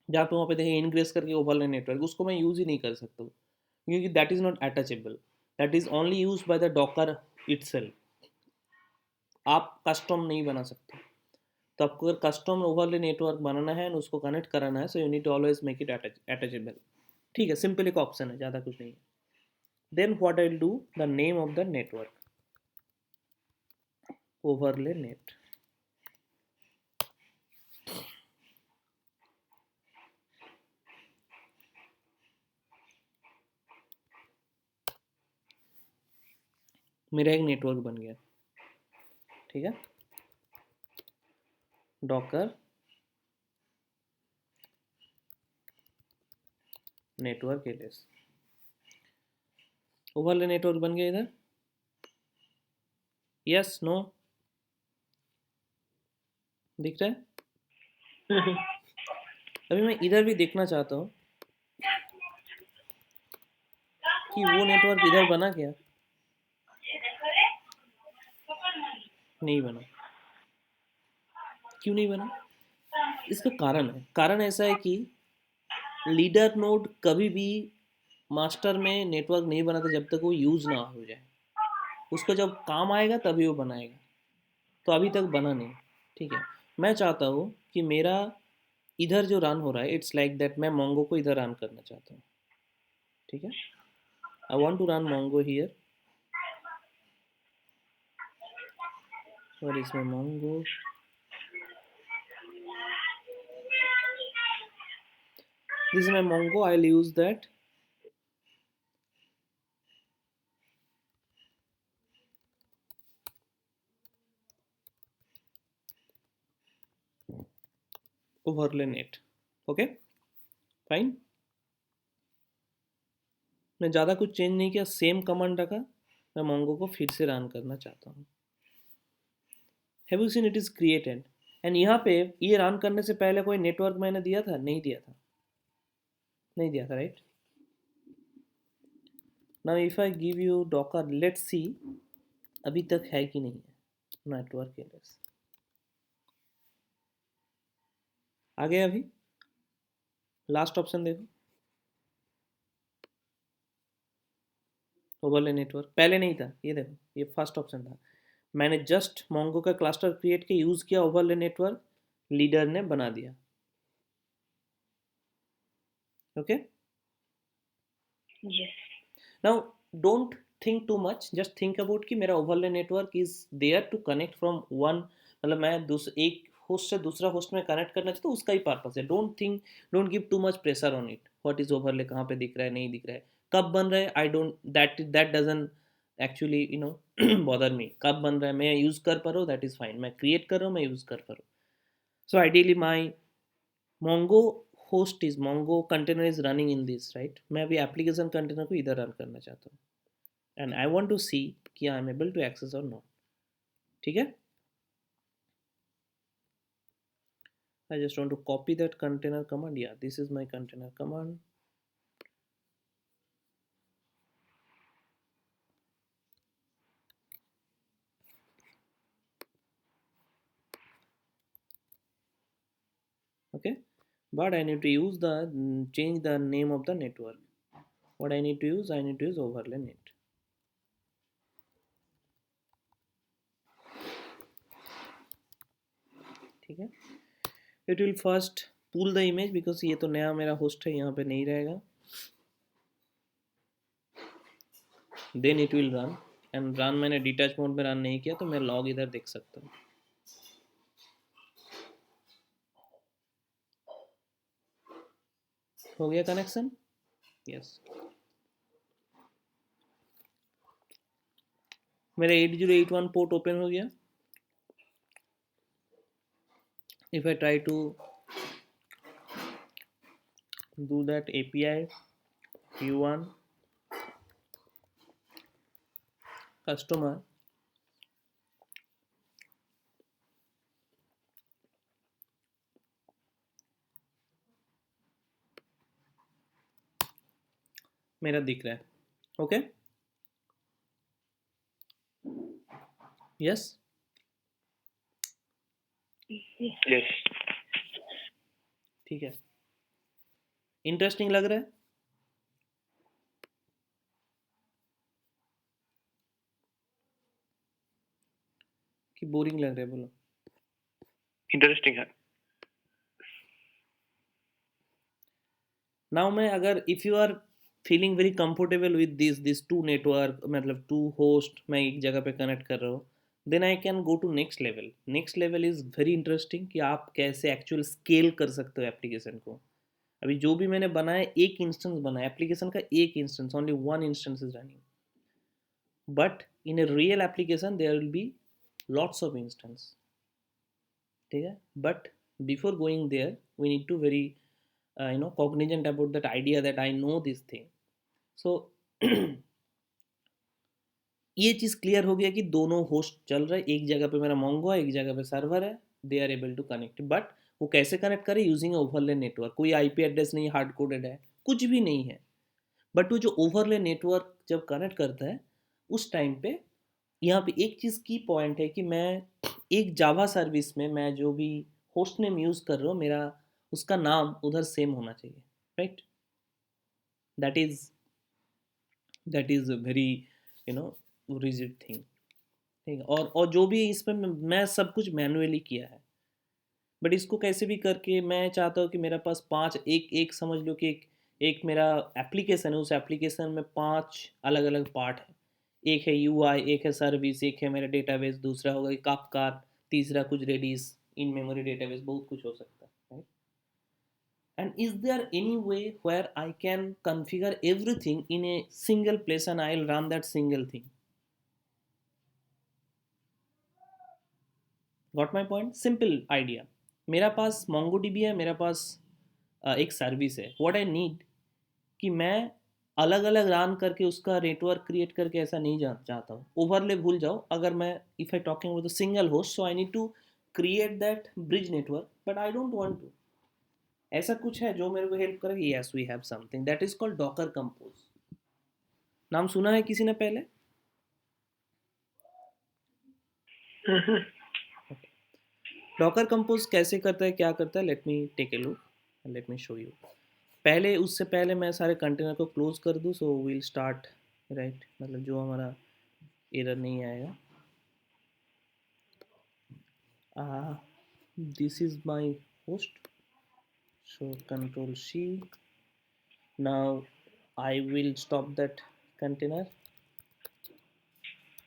जहाँ पे वहाँ पे देखें इनग्रेस करके ओवरले नेटवर्क, उसको मैं यूज ही नहीं कर सकता क्योंकि that is not attachable. That is only use by the Docker itself. आप कस्टम नहीं बना सकते। तो आपको अगर कस्टम ओवरले नेटवर्क बनाना है और उसको कनेक्ट कराना है, so you need to always make it attachable. ठीक है, सिंपल एक ऑप्शन है, ज़्यादा कुछ नहीं है। Then what I will do, the name of the network, overlay net. मेरा एक नेटवर्क बन गया। ठीक है, Docker network LS, overlay network बन गया इधर। यस, नो, दिख रहा है? अभी मैं इधर भी देखना चाहता हूँ कि वो नेटवर्क इधर बना क्या। नहीं बना। क्यों नहीं बना? इसका कारण है, कारण ऐसा है कि लीडर नोड कभी भी मास्टर में नेटवर्क नहीं बनाता जब तक वो यूज़ ना हो जाए। उसको जब काम आएगा तभी वो बनाएगा। तो अभी तक बना नहीं। ठीक है, मैं चाहता हूँ कि मेरा इधर जो रन हो रहा है, इट्स लाइक दैट, मैं मोंगो को इधर रन करना चाहता हूँ। ठीक है, I want to run Mongo here. और इसमें Mongo, this is my Mongo, I will use that overlay net. Okay, fine. मैं ज़्यादा कुछ चेंज नहीं किया, सेम कमांड रखा। मैं मोंगो को फिर से रन करना चाहता हूँ। Have you seen it is created. And यहाँ पे ये रन करने से पहले कोई नेटवर्क मैंने दिया था? नहीं दिया था, नहीं दिया था, right? Now if I give you Docker, let's see अभी तक है कि नहीं है नेटवर्क एलएस। आ गया अभी? लास्ट ऑप्शन देखो, ओवरले नेटवर्क। पहले नहीं था, ये देखो, ये फर्स्ट ऑप्शन था। मैंने जस्ट मोंगो का क्लस्टर क्रिएट के यूज़ किया, ओवरले नेटवर्क लीडर ने बना दिया। Okay, Yes. Now don't think too much, just think about कि मेरा overlay network is there to connect from one, मतलब मैं एक होस्ट से दूसरा होस्ट में कनेक्ट करना चाहता हूँ, उसका ही पर्पस है। Don't give too much pressure on it, what is overlay, कहाँ पे दिख रहा है नहीं दिख रहा है, कब बन रहा है, I don't, that doesn't actually bother me, कब बन रहा है मैं यूज़ कर पा रहा हूँ, दैट इज़ फाइन, मैं क्रिएट कर रहा हूँ मैं यूज़ कर पा रहा हूँ। So ideally my Mongo host is Mongo container is running in this, right? मैं अभी एप्लीकेशन कंटेनर को इधर रन करना चाहता हूँ and I want to see कि I am able to access और नॉट। ठीक है, I just want to copy that container command. Yeah, this is my container command. Okay, but I need to use the change the name of the network. What I need to use, overlay net. ठीक है, it will first pull the image because ये तो नया मेरा होस्ट है, यहाँ पे नहीं रहेगा। Then it will run, and run मैंने डिटैच मोड में रन नहीं किया तो मैं लॉग इधर देख सकता हूँ। हो गया कनेक्शन, यस। मेरा 8081 पोर्ट ओपन हो गया। If I try to do that API u1 customer, मेरा दिख रहा है। Okay, yes, Yes. ठीक है, इंटरेस्टिंग लग रहा है। कि बोरिंग लग रहा है, बोलो। Interesting है। नाउ मैं अगर if you are feeling very comfortable with this two network, मतलब टू होस्ट मैं एक जगह पे कनेक्ट कर रहा हूँ, then I can go to next level. Next level is very interesting कि आप कैसे एक्चुअल स्केल कर सकते हो एप्लीकेशन को। अभी जो भी मैंने बनाया एक इंस्टेंस बनाया एप्लीकेशन का, एक instance, only one instance is running, but in a real application there will be lots of instance. ठीक है, but before going there we need to very cognizant about that idea that I know this thing. So ये चीज़ क्लियर हो गया कि दोनों होस्ट चल रहा है, एक जगह पे मेरा मोंगो है, एक जगह पे सर्वर है, they are able to connect. But वो कैसे कनेक्ट करे, यूजिंग ओवरले नेटवर्क। कोई आईपी एड्रेस नहीं, हार्ड कोडेड है, कुछ भी नहीं है। बट वो जो ओवरले नेटवर्क जब कनेक्ट करता है उस टाइम पे यहाँ पे एक चीज़ की पॉइंट है कि मैं एक जावा सर्विस में मैं जो भी होस्ट नेम यूज़ कर रहा हूँ, मेरा उसका नाम उधर सेम होना चाहिए, right? That is very rigid thing. ठीक है, और जो भी इसमें मैं सब कुछ मैनुअली किया है, बट इसको कैसे भी करके मैं चाहता हूँ कि मेरे पास पांच, एक एक समझ लो कि एक मेरा एप्लीकेशन है, उस एप्लीकेशन में पांच अलग अलग पार्ट है। एक है यूआई, एक है सर्विस, एक है मेरा डेटाबेस, दूसरा होगा काफका, तीसरा कुछ रेडिस, इन मेमोरी डेटाबेस, बहुत कुछ हो सकता है, right? And is there any way where I can configure everything in a single place and I'll run that single thing? Got my point? Simple idea. मेरा पास MongoDB है, मेरा पास एक सर्विस है। What I need कि मैं अलग अलग रन करके उसका नेटवर्क क्रिएट करके ऐसा नहीं चाहता हूँ। ओवरले भूल जाओ। अगर मैं if I talking with single host, so I need to create that bridge network, but I don't want to. ऐसा कुछ है जो मेरे को हेल्प करेगा? Yes, we have something that is called Docker compose. नाम सुना है किसी ने पहले? डॉकर कंपोज कैसे करता है, क्या करता है, let me take a look, let me show you. पहले उससे पहले मैं सारे कंटेनर को क्लोज कर दूँ, सो विल स्टार्ट, राइट? मतलब जो हमारा एरर नहीं आएगा। This is my host, so control C. Now I will stop that container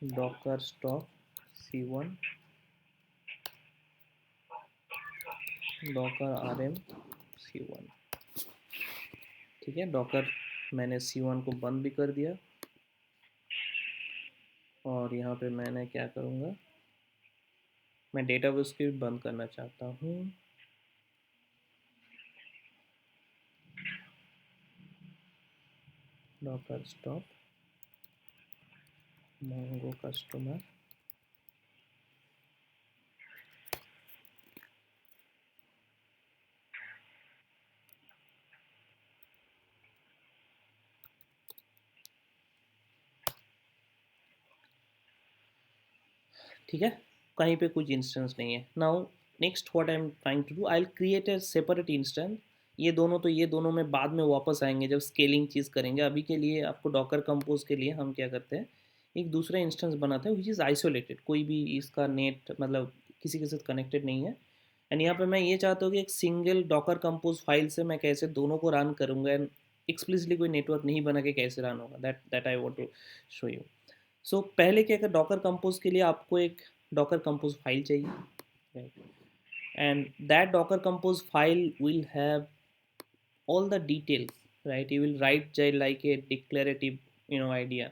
docker stop c1 docker rm c1। ठीक है, डॉकर मैंने c1 को बंद भी कर दिया और यहाँ पे मैंने क्या करूँगा, मैं डेटाबेस को भी बंद करना चाहता हूँ। डॉकर स्टॉप mongo कस्टमर ठीक है, कहीं पे कुछ इंस्टेंस नहीं है। Now next what I am trying to do, I will create a separate instance. ये दोनों में बाद में वापस आएंगे जब स्केलिंग चीज़ करेंगे। अभी के लिए आपको डॉकर कंपोज के लिए हम क्या करते हैं, एक दूसरा इंस्टेंस बनाते हैं विच इज़ आइसोलेटेड, कोई भी इसका नेट मतलब किसी के साथ कनेक्टेड नहीं है। एंड यहाँ पे मैं ये चाहता हूँ कि एक सिंगल डॉकर कंपोज फाइल से मैं कैसे दोनों को रन करूँगा एंड एक्सप्लिसिटली कोई नेटवर्क नहीं बना के कैसे रन होगा, that I want to show you. So पहले क्या कर, डॉकर कंपोज के लिए आपको एक डॉकर कंपोज फाइल चाहिए, right? And that docker compose file will have all the details, right? You will write just like a declarative idea,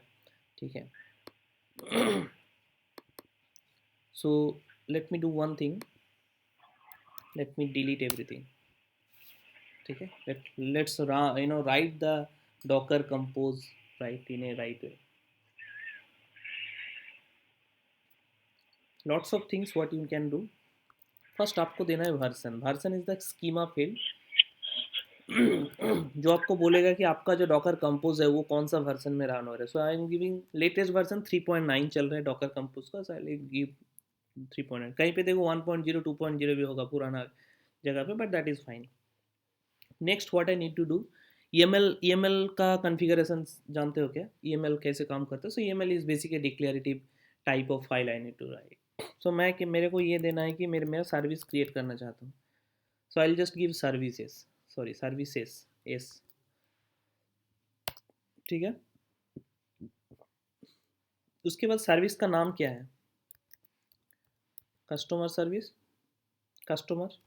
ठीक है। So let me do one thing, let me delete everything, ठीक है। Let's write the docker compose right in a right way। Lots of things what you can do। First आपको देना है version. Version is the schema field जो आपको बोलेगा कि आपका जो डॉकर कंपोज है वो कौन सा वर्सन में रन हो रहा है। So I am giving latest version 3.9 चल रहा है डॉकर कंपोज का, सो आई गिव 3.9। कहीं पे देखो 1.0 2.0 भी होगा पुराना जगह पे, but that is fine. Next what I need to do, EML का कॉन्फ़िगरेशन जानते हो क्या, EML कैसे काम करता है? So EML is basically declarative type of file I need to write. So मैं कि मेरे को ये देना है कि मेरा सर्विस क्रिएट करना चाहता हूँ। So I will just give services, sorry services S, ठीक है। उसके बाद सर्विस का नाम क्या है, कस्टमर सर्विस, कस्टमर,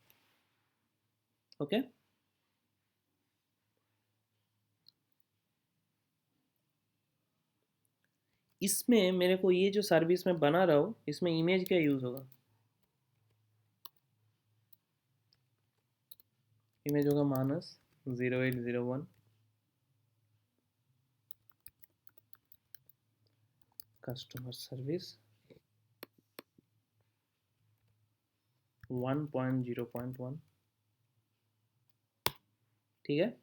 ओके। इसमें मेरे को ये जो सर्विस में बना रहा हूँ इसमें इमेज क्या यूज़ होगा, इमेज होगा मानस 0801 कस्टमर सर्विस 1.0.1, ठीक है।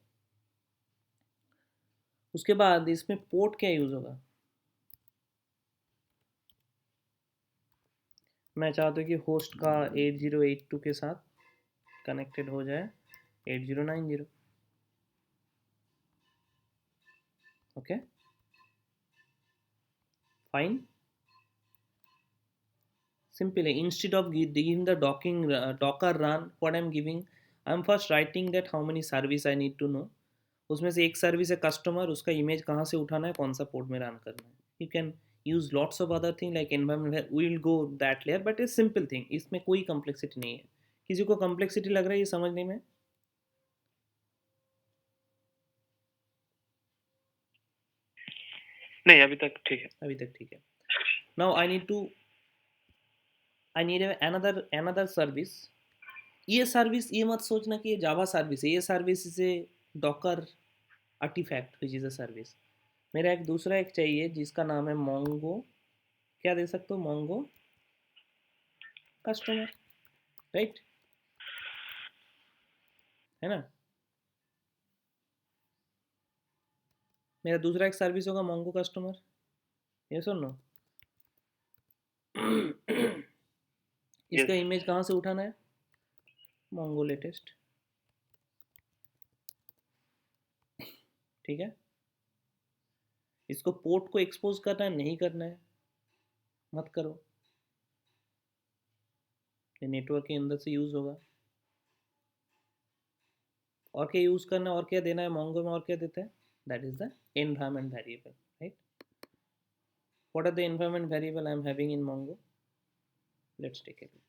उसके बाद इसमें पोर्ट क्या यूज़ होगा, मैं चाहता हूँ कि होस्ट का 8082 के साथ कनेक्टेड हो जाए 8090, okay fine. Simple, instead of giving the docker run, what I'm giving, I'm first writing that how many service I need to know। उसमें से एक सर्विस है कस्टमर, उसका इमेज कहाँ से उठाना है, कौन सा पोर्ट में रन करना है। You can use lots of other thing like environment, we will go that layer, but it's simple thing, इसमें कोई कम्प्लेक्सिटी नहीं है। किसी को कम्प्लेक्सिटी लग रहा है ये समझने में? नहीं, अभी तक ठीक है। अभी तक ठीक है। Now I need another service. ये सर्विस ये मत सोचना कि ये जावा सर्विस है, ये service is a Docker artifact which is a service. मेरा एक दूसरा एक चाहिए जिसका नाम है मोंगो, क्या दे सकते हो, मोंगो कस्टमर, राइट, है ना। मेरा दूसरा एक सर्विस होगा मोंगो कस्टमर, ये सुन लो। इसका Yes. इमेज कहाँ से उठाना है, मोंगो लेटेस्ट, ठीक है। इसको पोर्ट को एक्सपोज करना है, नहीं करना है, मत करो, ये नेटवर्क के अंदर से यूज़ होगा। और क्या यूज़ करना है और क्या देना है मोंगो में, और क्या देता है, that is the environment variable, right. what are the environment variable I'm having in Mongo? Let's take a look.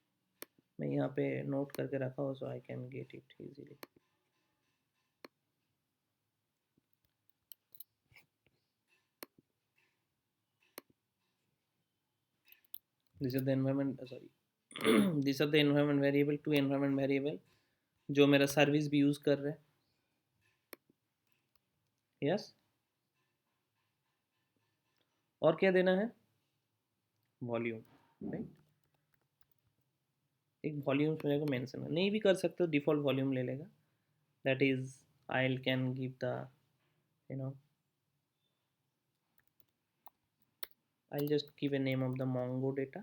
मैं यहाँ पे नोट करके रखा हो so I can get it easily. These are the environment these are the environment variable, two environment variable जो मेरा सर्विस भी यूज कर रहे हैं. यस, और क्या देना है? Volume, right. एक वॉल्यूम मेरे को मेंशन नहीं भी कर सकते हो, डिफॉल्ट वॉल्यूम ले लेगा. That is I can give the you know I'll just give a name of the Mongo data,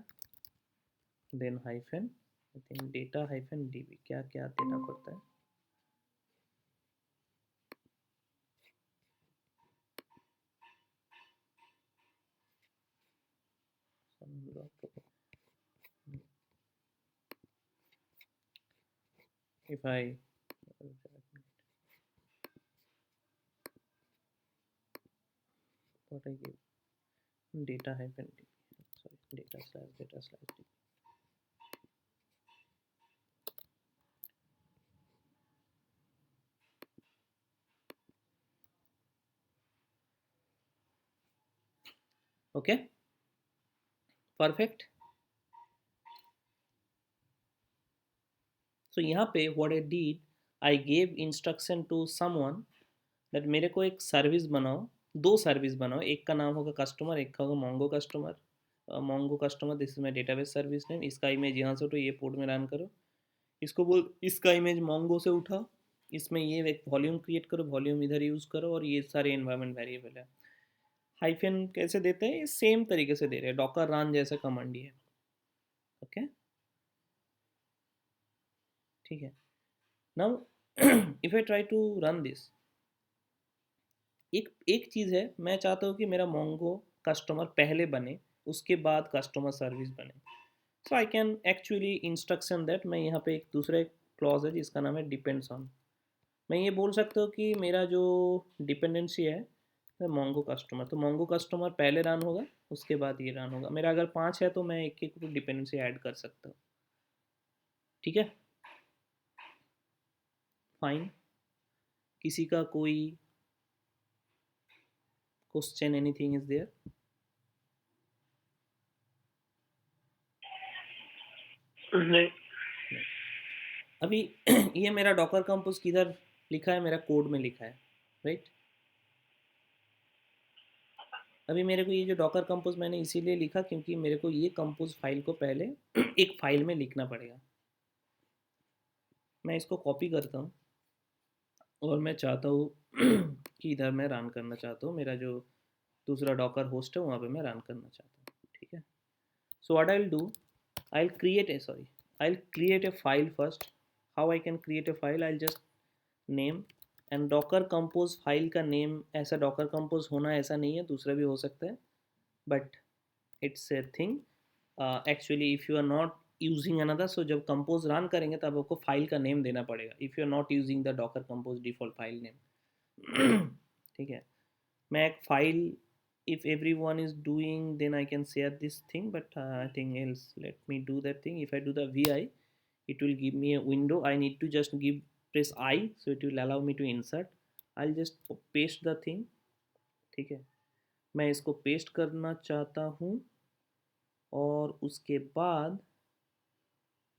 then hyphen, I think data hyphen db. क्या क्या देना पड़ता है? If I what I give data hyphen db, sorry, data slash db. Okay, perfect. So यहाँ पे what I did, I gave instruction to someone that मेरे को एक सर्विस बनाओ, दो सर्विस बनाओ. एक का नाम होगा कस्टमर, एक का होगा Mongo customer. Mongo customer, this is my database service name. इसका इमेज यहाँ से उठो, ये पोर्ट में रन करो. इसको बोल इसका इमेज मोंगो से उठाओ, इसमें ये एक वॉल्यूम क्रिएट करो, वॉल्यूम इधर यूज़ करो, और ये सारे एनवायरनमेंट वेरिएबल है. हाइफन कैसे देते हैं? ये सेम तरीके से दे रहे हैं, डॉकर रन जैसा कमांड ही है. ओके, ठीक है. Now if I try to run this, एक चीज़ है, मैं चाहता हूँ कि मेरा मोंगो कस्टमर पहले बने, उसके बाद कस्टमर सर्विस बने. So I can actually instruction that, मैं यहाँ पे एक दूसरा एक क्लॉज है जिसका नाम है डिपेंड्स ऑन. मैं ये बोल सकता हूँ कि मेरा जो डिपेंडेंसी है मोंगो कस्टमर, तो मोंगो कस्टमर पहले रन होगा, उसके बाद ये रन होगा. मेरा अगर 5 है तो मैं एक एक डिपेंडेंसी ऐड कर सकता हूँ. ठीक है, फाइन. किसी का कोई क्वेश्चन, एनीथिंग इज देयर? नहीं. अभी ये मेरा डॉकर कंपोज किधर लिखा है? मेरा कोड में लिखा है, राइट. अभी मेरे को ये जो डॉकर कंपोज मैंने इसीलिए लिखा क्योंकि मेरे को ये कंपोज फाइल को पहले एक फाइल में लिखना पड़ेगा. मैं इसको कॉपी करता हूँ और मैं चाहता हूँ कि इधर मैं रन करना चाहता हूँ, मेरा जो दूसरा डॉकर होस्ट है वहाँ पे मैं रन करना चाहता हूँ. ठीक है. So what I will do, I will create a file first. How I can create a file? I just name and Docker compose. File का नेम ऐसा डॉकर कंपोज होना ऐसा नहीं है, दूसरा भी हो सकता है, but it's a thing. Actually if you are not using another, so जब कंपोज रन करेंगे तब आपको फाइल का नेम देना पड़ेगा, if you are not using the Docker compose default file name. ठीक है. मैं एक file, if everyone is doing, then I can share this thing, but I think else let me do that thing. If I do the vi, it will give me a window. I need to just press I, so it will allow me to insert. I'll just paste the thing. ठीक है, मैं इसको पेस्ट करना चाहता हूँ, और उसके बाद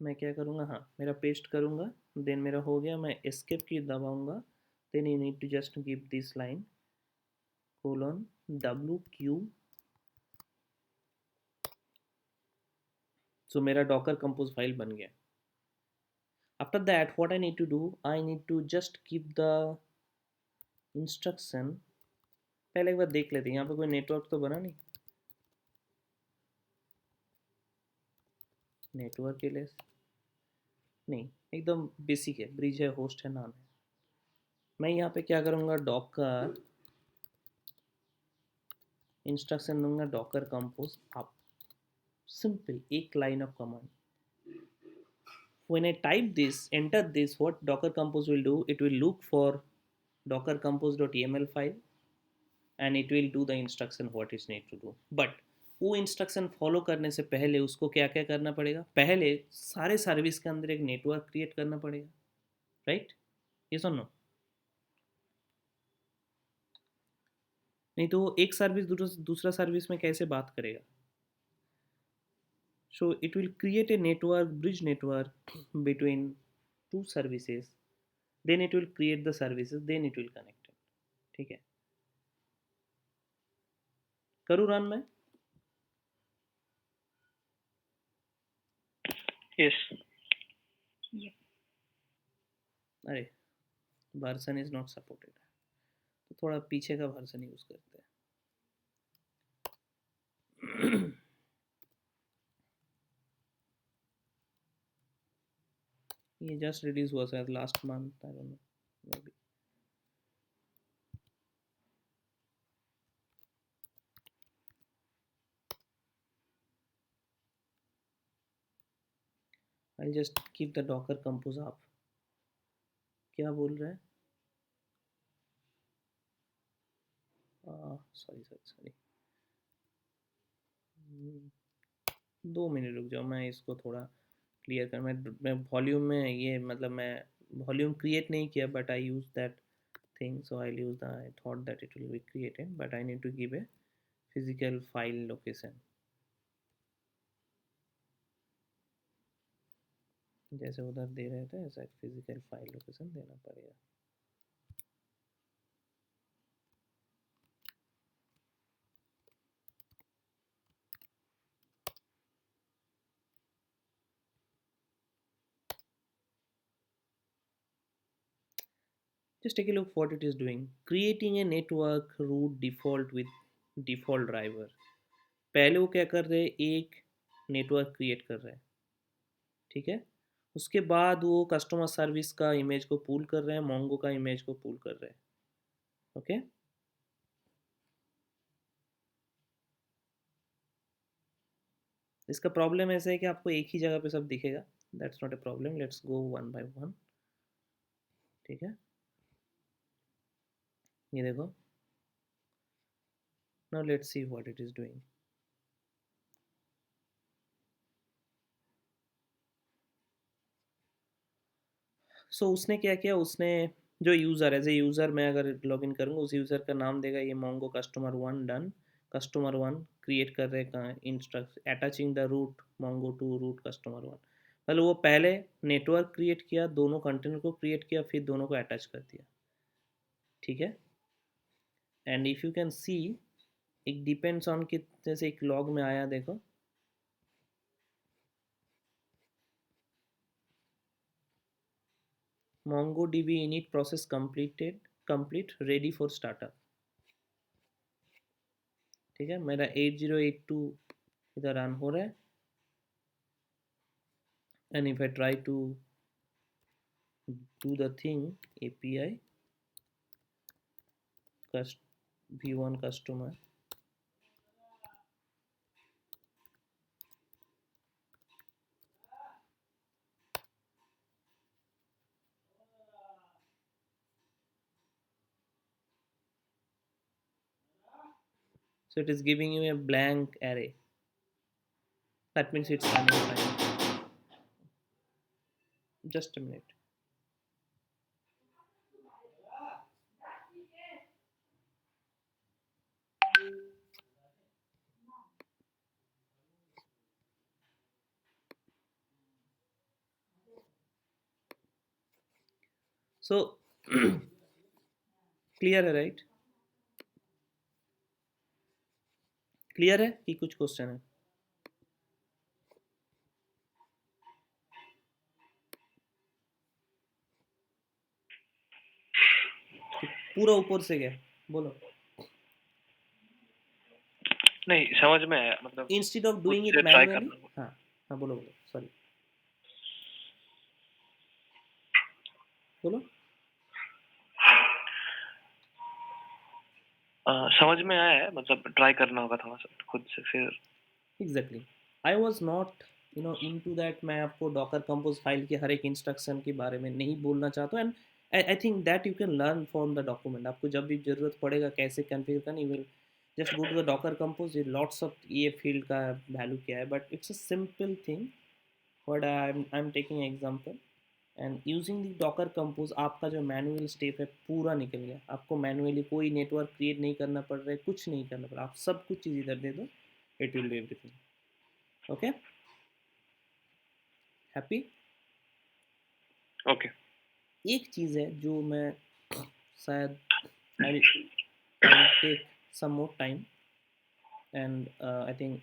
मैं क्या करूँगा? हाँ, मेरा पेस्ट करूँगा, देन मेरा हो गया. मैं एस्केप की दबाऊँगा, then you need to just give this line colon WQ. So मेरा डॉकर कंपोज फाइल बन गया. After that what I need to do, I need to just keep the instruction. पहले एक बार देख लेते हैं, यहाँ पे कोई नेटवर्क तो बना नहीं. नेटवर्क के लिए नहीं, एकदम बेसिक है, ब्रिज है, होस्ट है, नाम है. मैं यहाँ पे क्या करूँगा, डॉकर इंस्ट्रक्शन दूंगा, डॉकर कंपोज अप. सिंपल एक line of command. When I type this, enter this, what docker compose will do, it will look for docker compose.yml file and it will do the instruction what it needs to do. But वो इंस्ट्रक्शन फॉलो करने से पहले उसको क्या क्या करना पड़ेगा, पहले सारे सर्विस के अंदर एक नेटवर्क क्रिएट करना पड़ेगा, राइट? ये सुनो, नहीं तो वो एक सर्विस दूसरा सर्विस में कैसे बात करेगा? So it will create a network, bridge network between two services. Then it will create the services. Then it will connect it. ठीक है, करूँ रन मैं? yes. अरे वर्जन इज नॉट सपोर्टेड, तो थोड़ा पीछे का वर्जन यूज करते हैं। ये जस्ट रिलीज हुआ शायद last month, I don't no, may be. I just keep the Docker compose up. क्या बोल रहा है? सॉरी सॉरी सॉरी, 2 मिनट रुक जाओ, मैं इसको थोड़ा क्लियर कर। मैं वॉल्यूम में ये मतलब मैं वॉल्यूम क्रिएट नहीं किया, but I use that thing, so I'll use the, I thought that it will be created, but I need to give a physical file location। जैसे उधर दे रहे थे ऐसा फिजिकल फाइल लोकेशन देना पड़ेगा। Just take a look what it is doing, creating a network root default with default driver। पहले वो क्या कर रहे हैं, एक नेटवर्क क्रिएट कर रहे हैं, ठीक है। उसके बाद वो कस्टमर सर्विस का इमेज को पुल कर रहे हैं, मोंगो का इमेज को पुल कर रहे हैं, ओके। इसका प्रॉब्लम ऐसा है कि आपको एक ही जगह पे सब दिखेगा, that's not a problem, let's go one by one, ठीक है। ये देखो, now let's see what it is doing। सो उसने क्या किया, उसने जो यूज़र एज ए यूज़र मैं अगर लॉगिन करूँगा, उस यूज़र का नाम देगा ये Mongo customer one, done. Customer one create कर रहे कहाँ, instruct attaching the root Mongo to root customer one. मतलब वो पहले नेटवर्क क्रिएट किया, दोनों कंटेनर को क्रिएट किया, फिर दोनों को अटैच कर दिया, ठीक है। And if you can see, एक डिपेंड्स ऑन कि जैसे एक लॉग में आया देखो, MongoDB init process complete ready for startup, ठीक है। मेरा 8082 इधर रन हो रहा है, and if I try to do the thing API v1 customer, so it is giving you a blank array, that means it's running fine। Just a minute। so clear है, राइट? क्लियर है कि कुछ क्वेश्चन है? पूरा ऊपर से गया, बोलो। नहीं समझ में आया, मतलब इंस्टेड ऑफ डूइंग इट मुझसे ट्राई मैनुअली, करना होगा। हाँ हाँ बोलो बोलो, सॉरी बोलो। समझ में आया है, मतलब ट्राई करना होगा थोड़ा सा खुद से फिर। Exactly, I was not in to that. मैं आपको डॉकर कंपोज फाइल के हर एक इंस्ट्रक्शन के बारे में नहीं बोलना चाहता हूँ, and I think that you can learn from the document. आपको जब भी ज़रूरत पड़ेगा कैसे कन्फिगर करना, you will just go to the Docker compose, lots of ये फील्ड का वैल्यू क्या है, but it's a simple thing. But I am taking example. And using the Docker compose आपका जो मैनुअल स्टेप है पूरा निकल गया. आपको मैनुअली कोई नेटवर्क क्रिएट नहीं करना पड़ रहा है, कुछ नहीं करना पड़ रहा, आप सब कुछ चीज़ इधर दे दो, it will do everything. Okay, happy. Okay. एक चीज़ है जो मैं शायद I will take some more time, and I think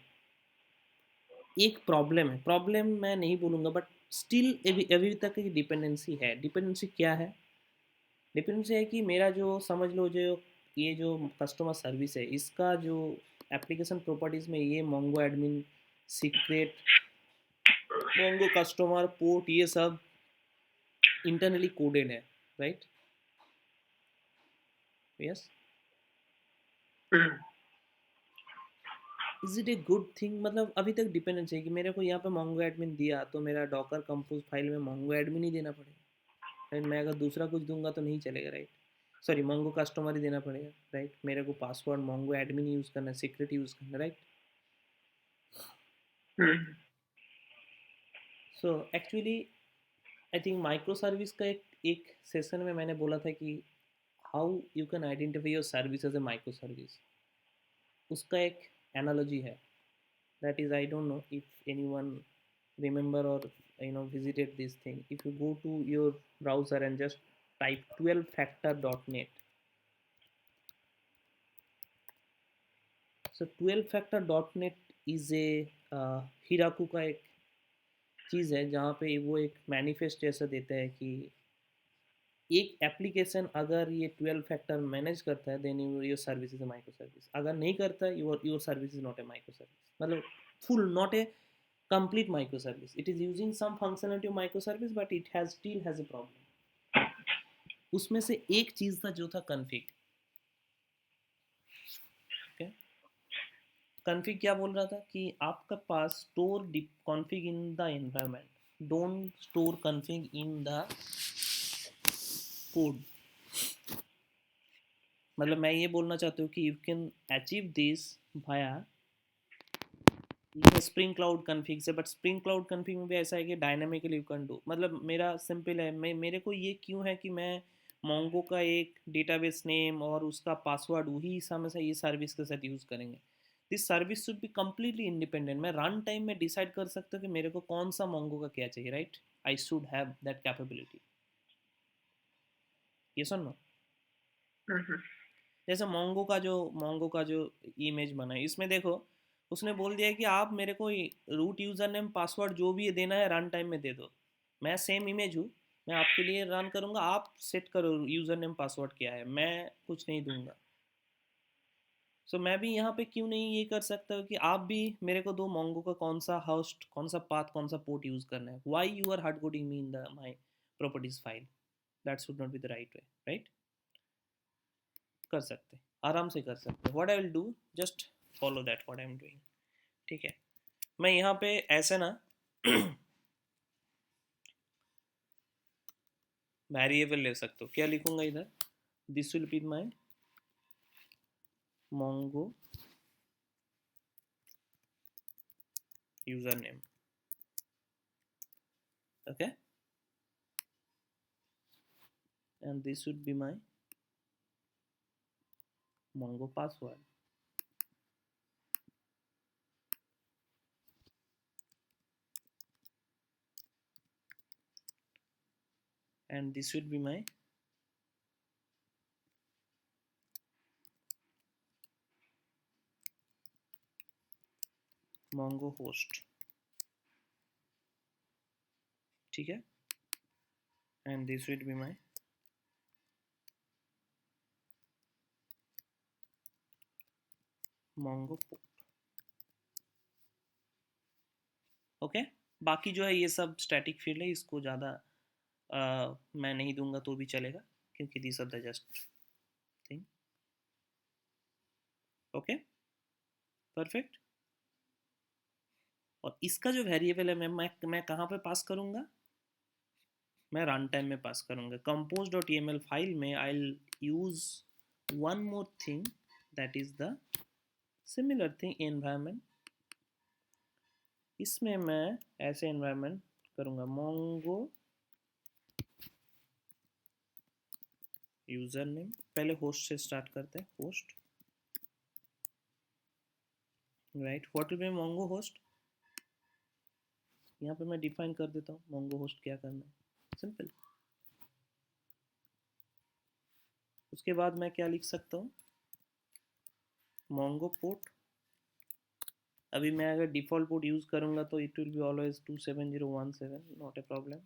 एक प्रॉब्लम है. प्रॉब्लम मैं नहीं बोलूँगा, बट स्टिल अभी अभी तक की डिपेंडेंसी है. डिपेंडेंसी क्या है? डिपेंडेंसी है कि मेरा जो समझ लो जो ये जो कस्टमर सर्विस है, इसका जो एप्लीकेशन प्रॉपर्टीज़ में ये Mongo admin, secret, Mongo customer port, ये सब इंटरनली कोडेड है, right? Yes. Is it a good thing? मतलब अभी तक डिपेंडेंसी है कि मेरे को यहाँ पे मोंगो एडमिन दिया तो मेरा डॉकर कंपोज फाइल में मोंगो एडमिन ही देना पड़ेगा, राइट? मैं अगर दूसरा कुछ दूंगा तो नहीं चलेगा, राइट? सॉरी, मोंगो कस्टमर ही देना पड़ेगा, राइट? मेरे को पासवर्ड मोंगो एडमिन यूज़ करना है, सीक्रेट यूज़ करना है, right? So actually I think micro service का एक सेशन में मैंने बोला था कि how you can identify your service as a micro service. उसका एक एनालॉजी है, that is, I don't know if anyone remember or visited this thing. If you go to your browser and just type 12factor.net, so 12factor.net is a हिराकू का एक चीज़ है जहाँ पे वो एक मैनिफेस्ट जैसा देता है कि एक एप्लीकेशन अगर ये 12 फैक्टर मैनेज करता है then your service is a micro service. अगर नहीं करता है your service is not a micro service. मतलब full not a complete microservice. It is using some functionality of microservice, but it has still has a problem. उसमें से एक चीज था जो था config. okay? config क्या बोल रहा था कि आपका पास store config in the environment, don't store config in the code. मतलब मैं ये बोलना चाहता हूँ कि you can achieve this via spring cloud config से, बट स्प्रिंग क्लाउड कन्फिग में भी ऐसा है कि डायनामिकली यू कैन डू. मतलब मेरा सिंपल है, मेरे को ये क्यों है कि मैं मोंगो का एक डेटाबेस नेम और उसका पासवर्ड वही समय से ये सर्विस के साथ यूज़ करेंगे. This service should be completely independent. मैं रन टाइम में डिसाइड कर सकता हूँ कि मेरे को कौन सा मोंगो का क्या चाहिए, right? I should have that capability. ये सुनो, जैसे मोंगो का जो इमेज बना है, इसमें देखो उसने बोल दिया है कि आप मेरे को रूट यूज़र नेम पासवर्ड जो भी देना है रन टाइम में दे दो. मैं सेम इमेज हूँ, मैं आपके लिए रन करूँगा, आप सेट करो यूज़र नेम पासवर्ड क्या है, मैं कुछ नहीं दूंगा. सो मैं भी यहाँ पे क्यों नहीं ये कर सकता हूँ कि आप भी मेरे को दो मोंगो का कौन सा होस्ट, कौन सा पाथ, कौन सा पोर्ट यूज़ करना है. Why you are hard coding me in the my properties file? That should not be the right way, right? कर सकते, आराम से कर सकते. What I will do, just follow that what I am doing. ठीक है, मैं यहाँ पे ऐसे ना वेरिएबल ले सकता हूँ. क्या लिखूंगा इधर? This will be my Mongo user name. Okay, and this would be my Mongo password. And this would be my Mongo host. ठीक है, and this would be my Mongo port. Okay, बाकी जो है ये सब स्टैटिक फील्ड है, इसको ज़्यादा मैं नहीं दूंगा तो भी चलेगा क्योंकि this are the just thing. Okay, perfect. और इसका जो वेरिएबल है मैं कहाँ पे पास करूँगा? मैं रन टाइम में पास करूँगा. compose.yml फाइल में I will use one more thing, that is the similar thing environment, इसमें मैं ऐसे एनवायरनमेंट करूँगा मोंगो यूज़र नेम, पहले होस्ट से स्टार्ट करते हैं, host right, what will be Mongo host, यहाँ पे मैं डिफाइन कर देता हूँ मोंगो होस्ट क्या करना है, सिंपल। उसके बाद मैं क्या लिख सकता हूँ, मोंगो पोर्ट, अभी मैं अगर डिफ़ॉल्ट पोर्ट यूज़ करूँगा तो it will be always 27017, not a problem.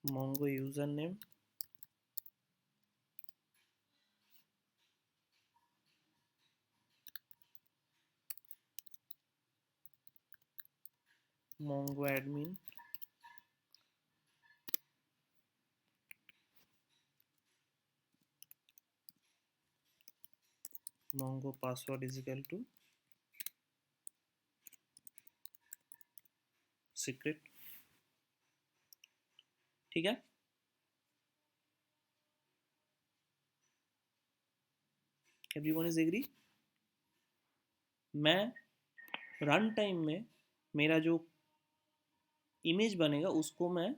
Mongo user name, Mongo admin, Mongo password is equal to secret, ठीक है। Everyone is agree. मैं रन टाइम में मेरा जो इमेज बनेगा उसको मैं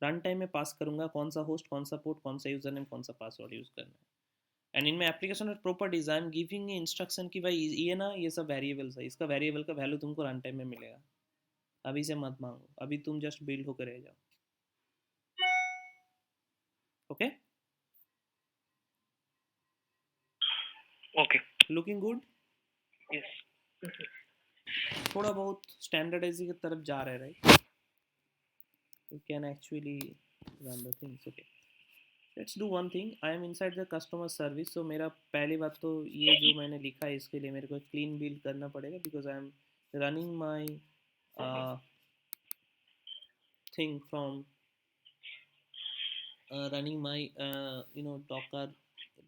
रन टाइम में पास करूंगा, कौन सा होस्ट, कौन सा पोर्ट, कौन सा यूजर नेम, कौन सा पासवर्ड यूज करना है। एंड इन माई एप्लीकेशन और properties I am giving instruction कि भाई ये ना ये सब वेरिएबल्स है, इसका वेरिएबल का वैल्यू तुमको रन टाइम में मिलेगा, अभी से मत मांगो, अभी तुम जस्ट बिल्ड होकर रह जाओ, okay. Okay, looking good, yes, थोड़ा बहुत स्टैंडर्डाइजिंग की तरफ जा रहे हैं, right, you can actually run the things, okay। Let's do one thing, I am inside the customer service, so मेरा पहली बात तो ये जो मैंने लिखा है इसके लिए मेरे को क्लीन बिल्ड करना पड़ेगा, because I am running my thing from running my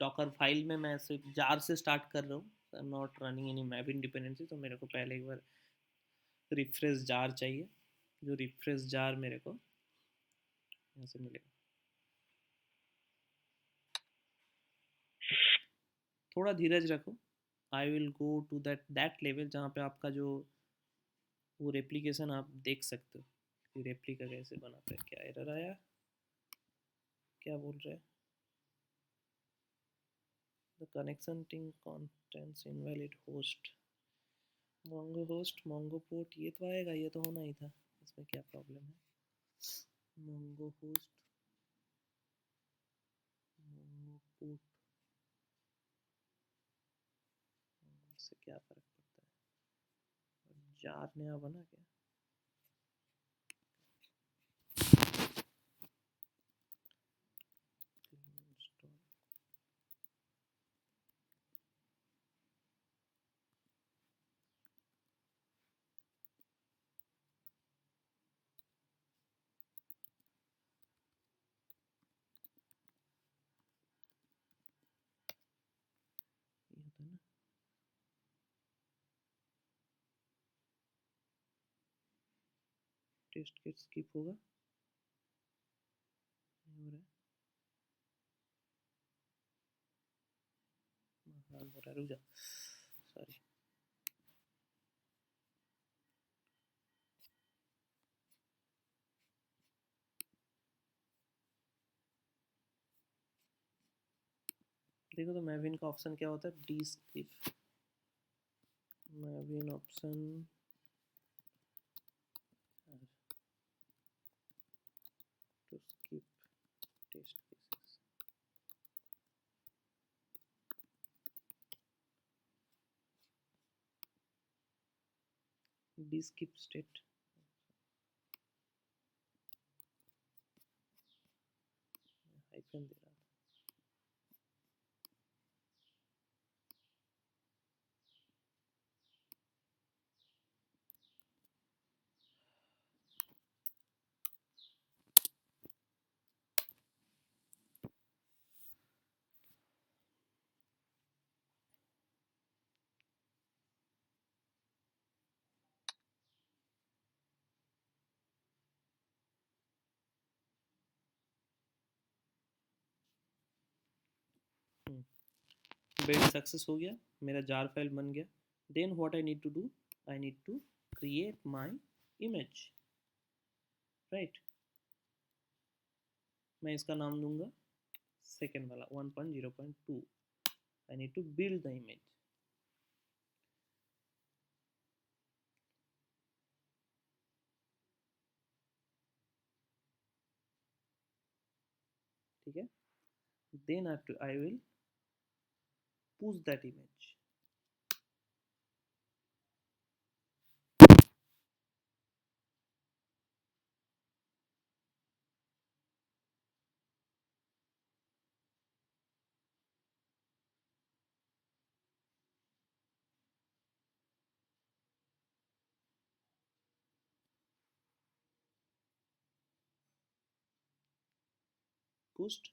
Docker file में मैं सिर्फ जार से स्टार्ट कर रहा हूँ, I am not running any map independency, तो मेरे को पहले एक बार रिफ्रेश जार चाहिए, जो रिफ्रेश जार मेरे को यहाँ से मिलेगा। थोड़ा धीरज रखो, I will go to that level जहाँ पे आपका जो वो रेप्लिकेशन आप देख सकते हो कि रेप्लिका कैसे बनाते हैं। क्या एरर आया, क्या बोल रहे हैं, द कनेक्शन टिंग contents invalid host, Mongo host, Mongo port, ये तो आएगा, ये तो होना ही था, इसमें क्या प्रॉब्लम है। मोंगो होस्ट, मोंगो पोर्ट, इससे क्या फर्क पड़ता है, जार नया बना क्या, ये था ना, टेस्ट केस स्किप होगा, नहीं हो रहा है, हाँ हो रहा है, रुक जा, सॉरी। देखो तो मैविन का ऑप्शन क्या होता है, D skip, Maven option to skip test cases, D skip state, hyphen दे रहा था। बिल्ड सक्सेस हो गया, मेरा जार फाइल बन गया. Then what I need to do, I need to create my image, right. मैं इसका नाम दूंगा सेकेंड वाला 1.0.2. I need to build the image. ठीक है. Then I will push that image. Pushed.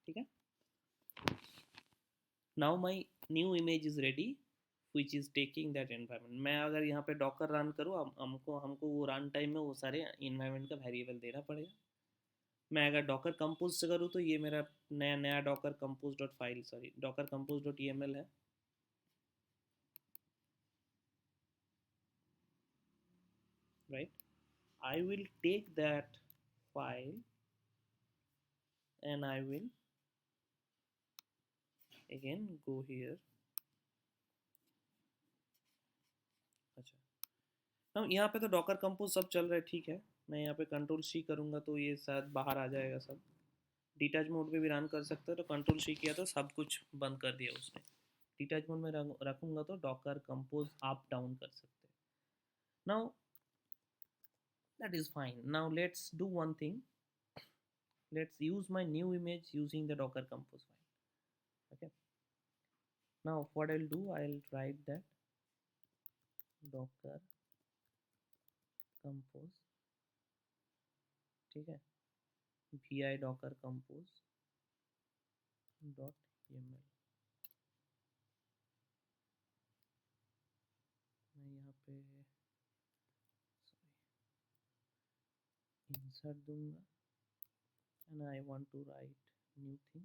ठीक है. Now my new image is ready which is taking that environment. मैं अगर यहाँ पे डॉकर रन करूँ, हमको हमको वो रन टाइम में वो सारे इन्वायरमेंट का वेरिएबल देना पड़ेगा. मैं अगर डॉकर कंपोज से करूँ तो ये मेरा नया नया Docker compose dot file, sorry Docker compose dot EML है. Right. I will take that file and I will again go here. अच्छा, हम यहाँ पे तो डॉकर कंपोज सब चल रहा है, ठीक है. मैं यहाँ पे कंट्रोल C करूँगा तो ये शायद बाहर आ जाएगा सब. डिटैच मोड पे भी रन कर सकते हो, तो कंट्रोल C किया तो सब कुछ बंद कर दिया उसने. डिटैच मोड में रखूँगा तो डॉकर कंपोज अप डाउन कर सकते हैं. Now that is fine. Now let's do one thing. Let's use my new image using the docker compose file. Okay. Now what I'll do, I'll write that docker compose. ठीक है. vi docker compose dot yaml. मैं यहाँ पे insert दूंगा and I want to write new thing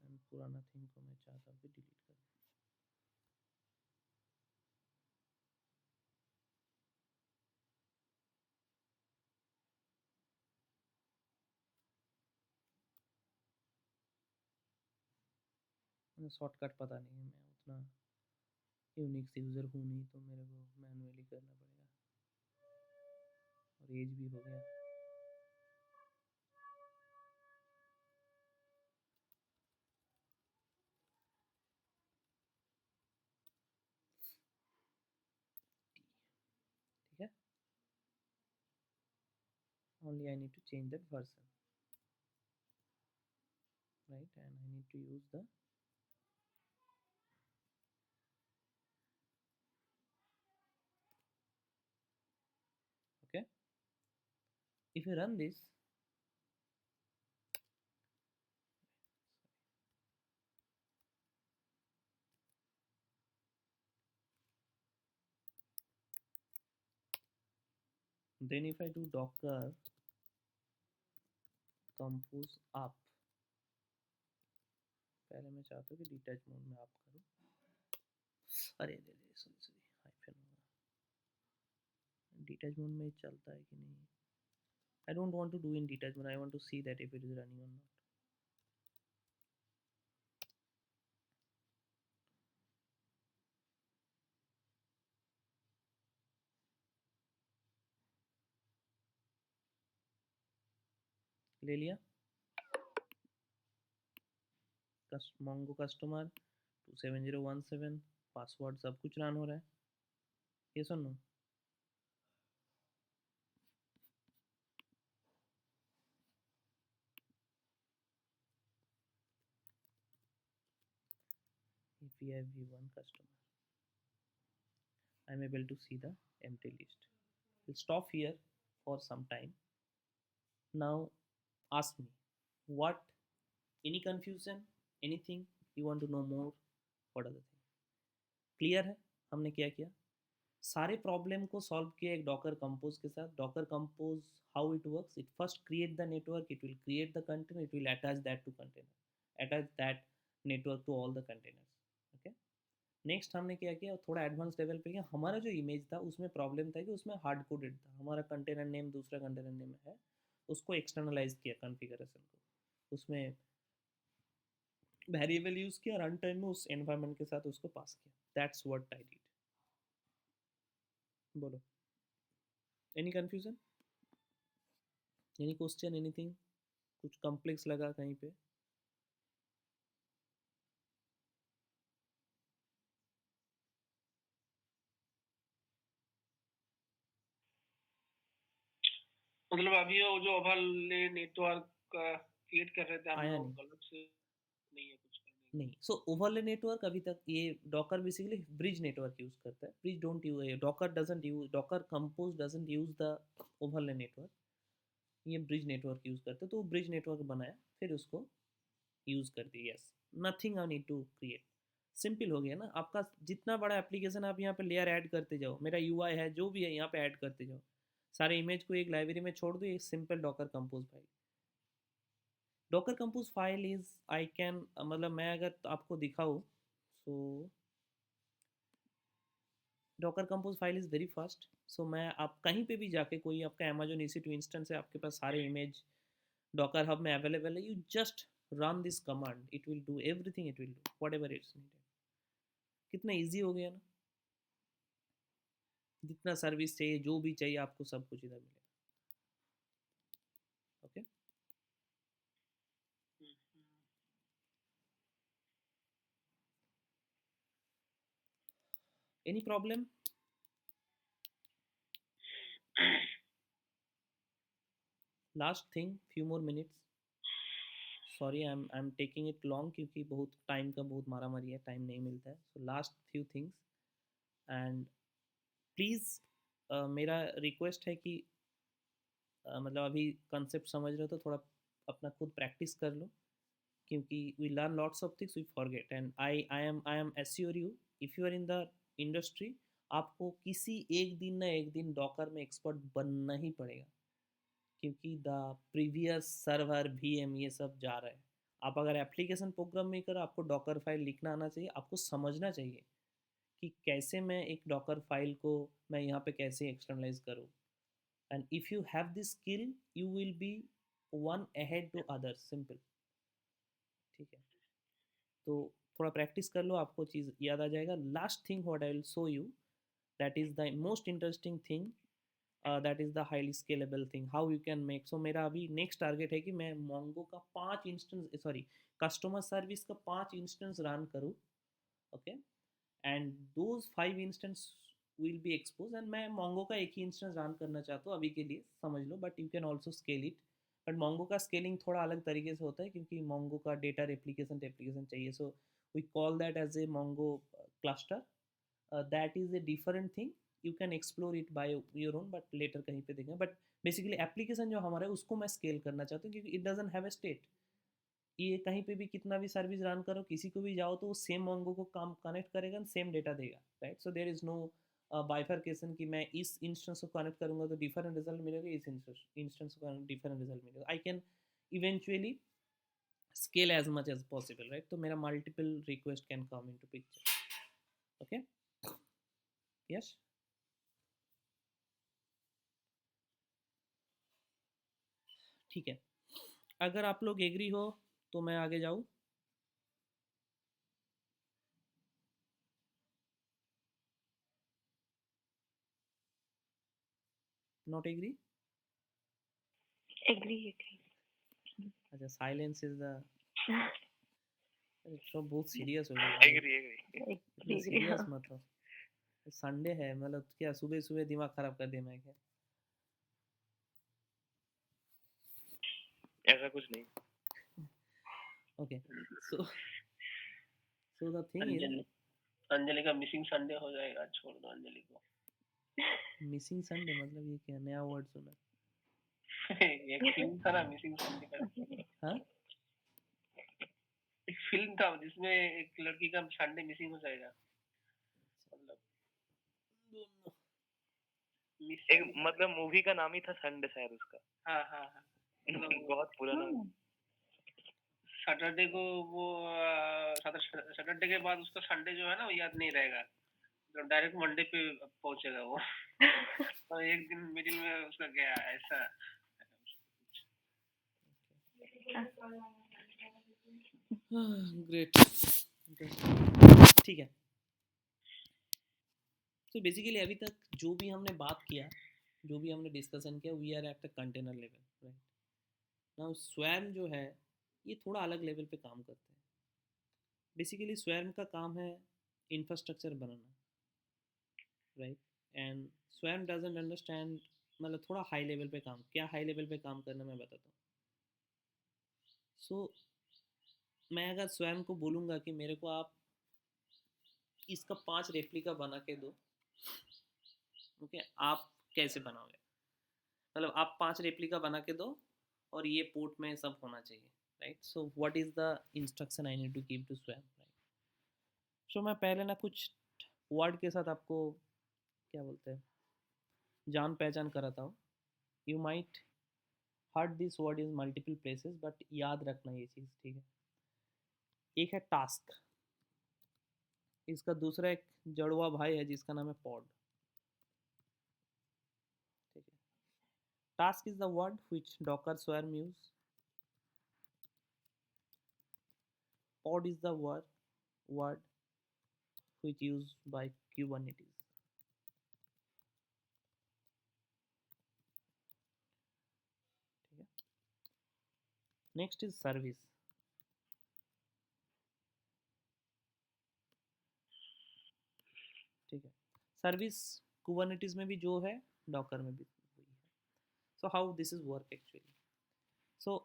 and पुराना thing को मैं चाहता हूँ कि डिलीट कर दूँ. मुझे शॉर्टकट पता नहीं है, मैं उतना यूनिक्स यूज़र हूँ नहीं, तो मेरे को मैनुअली करना पड़ेगा और एज भी हो गया. ठीक है. Only I need to change that version, right, and I need to use the okay. If you run this, then if I do docker compose up, पहले मैं चाहता हूँ कि डिटैच मोड में आप करूँ. अरे अरे अरे सॉरी हाइफन होगा. डिटैच मोड में चलता है कि नहीं. I don't want to do in detach mode. I want to see that if it is running or not. ले लिया. Mongo customer 27017 पासवर्ड सब कुछ रन हो रहा है. ये सुनो. If we have v1 customer, I am able to see the empty list. We'll stop here for some time. Now ask me what, any confusion, anything you want to know more. What are the things? Clear है हमने क्या किया. सारे प्रॉब्लम को सॉल्व किया एक डॉकर कंपोज के साथ. Docker compose how it works, it first create the network, it will create the container, it will attach that to container attach that network to all the containers. Okay. Next हमने क्या किया, थोड़ा एडवांस लेवल पे किया. हमारा जो इमेज था उसमें प्रॉब्लम था कि उसमें हार्ड कोडेड था. हमारा कंटेनर नेम दूसरा कंटेनर नेम है, उसको एक्सटर्नलाइज किया कॉन्फ़िगरेशन को, उसमें वेरिएबल यूज़ किया, रन टाइम में उस एनवायरनमेंट के साथ उसको पास किया. That's what I did. बोलो, any confusion, any question, anything, कुछ कॉम्प्लेक्स लगा कहीं पे? मतलब अभी वो जो ओवरले नेटवर्क क्रिएट कर रहे थे हम आया लोग, नहीं. गलत से नहीं है कुछ करने नहीं. सो ओवरले नेटवर्क अभी तक, ये Docker basically bridge network use करता है. Bridge don't use, Docker doesn't use, Docker compose doesn't use the overlay network. ये ब्रिज नेटवर्क यूज़ करते हैं. तो ब्रिज नेटवर्क बनाया, फिर उसको यूज़ कर दिया. Yes, nothing I need to create. Simple हो गया ना आपका. जितना बड़ा एप्लीकेशन आप यहाँ पे लेयर ऐड करते जाओ, मेरा यूआई है जो भी है यहाँ पे ऐड करते जाओ, सारे इमेज को एक लाइब्रेरी में छोड़ दो, एक simple docker compose file. Docker compose file is I can, मतलब मैं अगर आपको दिखाऊँ, so docker compose file is very fast. So मैं, आप कहीं पे भी जाके, कोई आपका अमेजोन EC2 इंस्टेंस है, आपके पास सारे इमेज डॉकर हब में अवेलेबल है, you just run this command, it will do everything, it will do whatever it's needed. कितना इजी हो गया ना. जितना सर्विस चाहिए, जो भी चाहिए आपको, सब कुछ इधर मिलेगा. Okay. Any problem? Last thing, few more minutes. Sorry, I am taking it long, क्योंकि बहुत टाइम का बहुत मारा मारी है, टाइम नहीं मिलता है. So last few things, and please मेरा रिक्वेस्ट है कि मतलब अभी कंसेप्ट समझ रहे हो तो थोड़ा अपना खुद प्रैक्टिस कर लो, क्योंकि we learn lots of things, we forget. And I am assure you, if you are in the industry, आपको किसी एक दिन ना एक दिन डॉकर में एक्सपर्ट बनना ही पड़ेगा, क्योंकि द प्रीवियस सर्वर VM ये सब जा रहा है. आप अगर एप्लीकेशन प्रोग्राम में करो, आपको डॉकर फाइल लिखना आना चाहिए, आपको समझना चाहिए कि कैसे मैं एक डॉकर फाइल को मैं यहाँ पे कैसे एक्सटर्नलाइज करूँ. And if you have this skill, you will be one ahead to others. Simple. ठीक है. तो थोड़ा प्रैक्टिस कर लो, आपको चीज़ याद आ जाएगा. Last thing what I will show you, that is the most interesting thing, that is the highly scalable thing, how you can make. So मेरा अभी नेक्स्ट टारगेट है कि मैं मोंगो का 5 इंस्टेंस, सॉरी, कस्टमर सर्विस का 5 इंस्टेंस रन करूँ. Okay. And those 5 instance will be expose. And मैं मोंगो का एक ही इंस्टेंस रन करना चाहता हूँ अभी के लिए, समझ लो, but you can also scale it. But Mongo का स्केलिंग थोड़ा अलग तरीके से होता है, क्योंकि मोंगो का डेटा रेप्लिकेशन टेप्लिकेशन चाहिए. So we call that as a Mongo cluster. That is a different thing. You can explore it by your own, but later कहीं पे देखेंगे. बट बेसिकली एप्लीकेशन जो हमारा है उसको मैं स्केल करना चाहता हूँ, क्योंकि it doesn't have a state. ये कहीं पे भी कितना भी सर्विस रन करो, किसी को भी जाओ, तो वो सेम मोंगो को काम कनेक्ट करेगा, सेम डेटा देगा. Right. So there is no bifurcation कि मैं इस इंस्टेंस को कनेक्ट करूँगा तो डिफरेंट रिजल्ट मिलेगा, इस इंस्टेंस को डिफरेंट रिजल्ट मिलेगा. I can eventually scale as much as possible, right? तो मेरा multiple request can come into picture. Okay. Yes. ठीक है. अगर आप लोग एग्री हो तो मैं आगे जाऊँ. Not agree? एग्री. अच्छा, साइलेंस इज द, तो बहुत सीरियस हो गया. Agree agree. इतना सीरियस मत हो. संडे है, मतलब क्या सुबह सुबह दिमाग खराब कर दिया मैं क्या? ऐसा कुछ नहीं. Okay. So the thing is, Anjali का मिसिंग संडे हो जाएगा, छोड़ दो अंजलि को. मिसिंग संडे मतलब ये क्या नया वर्ड सुना? एक फिल्म था ना मिसिंग संडे का. हाँ, एक फिल्म था जिसमें एक लड़की का संडे मिसिंग हो जाएगा, मतलब एक मतलब मूवी का नाम ही था संडे शायद उसका. हाँ हाँ हाँ. बहुत पुराना. सैटरडे को वो सैटरडे के बाद उसका संडे जो है ना वो याद नहीं रहेगा, तो डायरेक्ट मंडे पे पहुंचेगा वो। तो एक दिन मिडिल में उसका गया ऐसा। ग्रेट, ठीक है। तो बेसिकली अभी तक जो भी हमने बात किया, जो भी हमने डिस्कशन किया, we are at the container level, right. Now swarm जो है ये थोड़ा अलग लेवल पे काम करते हैं। बेसिकली स्वैर्म का काम है इंफ्रास्ट्रक्चर बनाना, right. And swarm doesn't understand, मतलब थोड़ा हाई लेवल पे काम, क्या हाई लेवल पे काम करना मैं बताता हूँ। सो मैं अगर स्वैर्म को बोलूँगा कि मेरे को आप इसका 5 रेप्लिका बना के दो, ओके, आप कैसे बनाओगे? मतलब आप 5 रेप्लिका बना के दो और ये पोर्ट में सब होना चाहिए, right. So what is the instruction I need to give to swarm, right. So मैं पहले ना कुछ वर्ड के साथ आपको क्या बोलते हैं जान पहचान कराता हूँ। You might heard this word is multiple places, but याद रखना ये चीज़, ठीक है। एक है टास्क, इसका दूसरा एक जड़वा भाई है जिसका नाम है पॉड, ठीक है। Task is the word which docker swarm use. Pod is the word which used by Kubernetes. ठीक है। नेक्स्ट इज सर्विस, ठीक है। सर्विस कुबरनेटिस में भी जो है डॉकर में भी वही है। So how this is work actually. So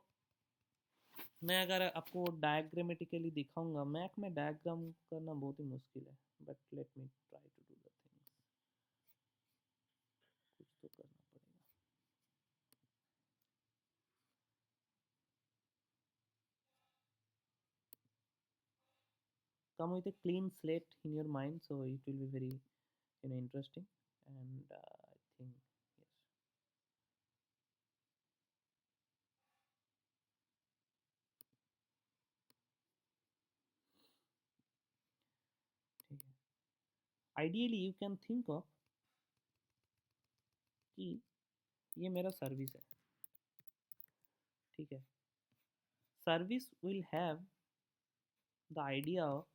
मैं अगर आपको डायग्रामेटिकली दिखाऊंगा, मैक में डायग्राम करना बहुत ही मुश्किल है, but let me try to do the things, कुछ तो करना पड़ेगा। Come with a clean slate in your mind, so it will be very interesting, and I think yes. ठीक है। Ideally you can think of कि ये मेरा सर्विस है, ठीक है। Service will have the idea of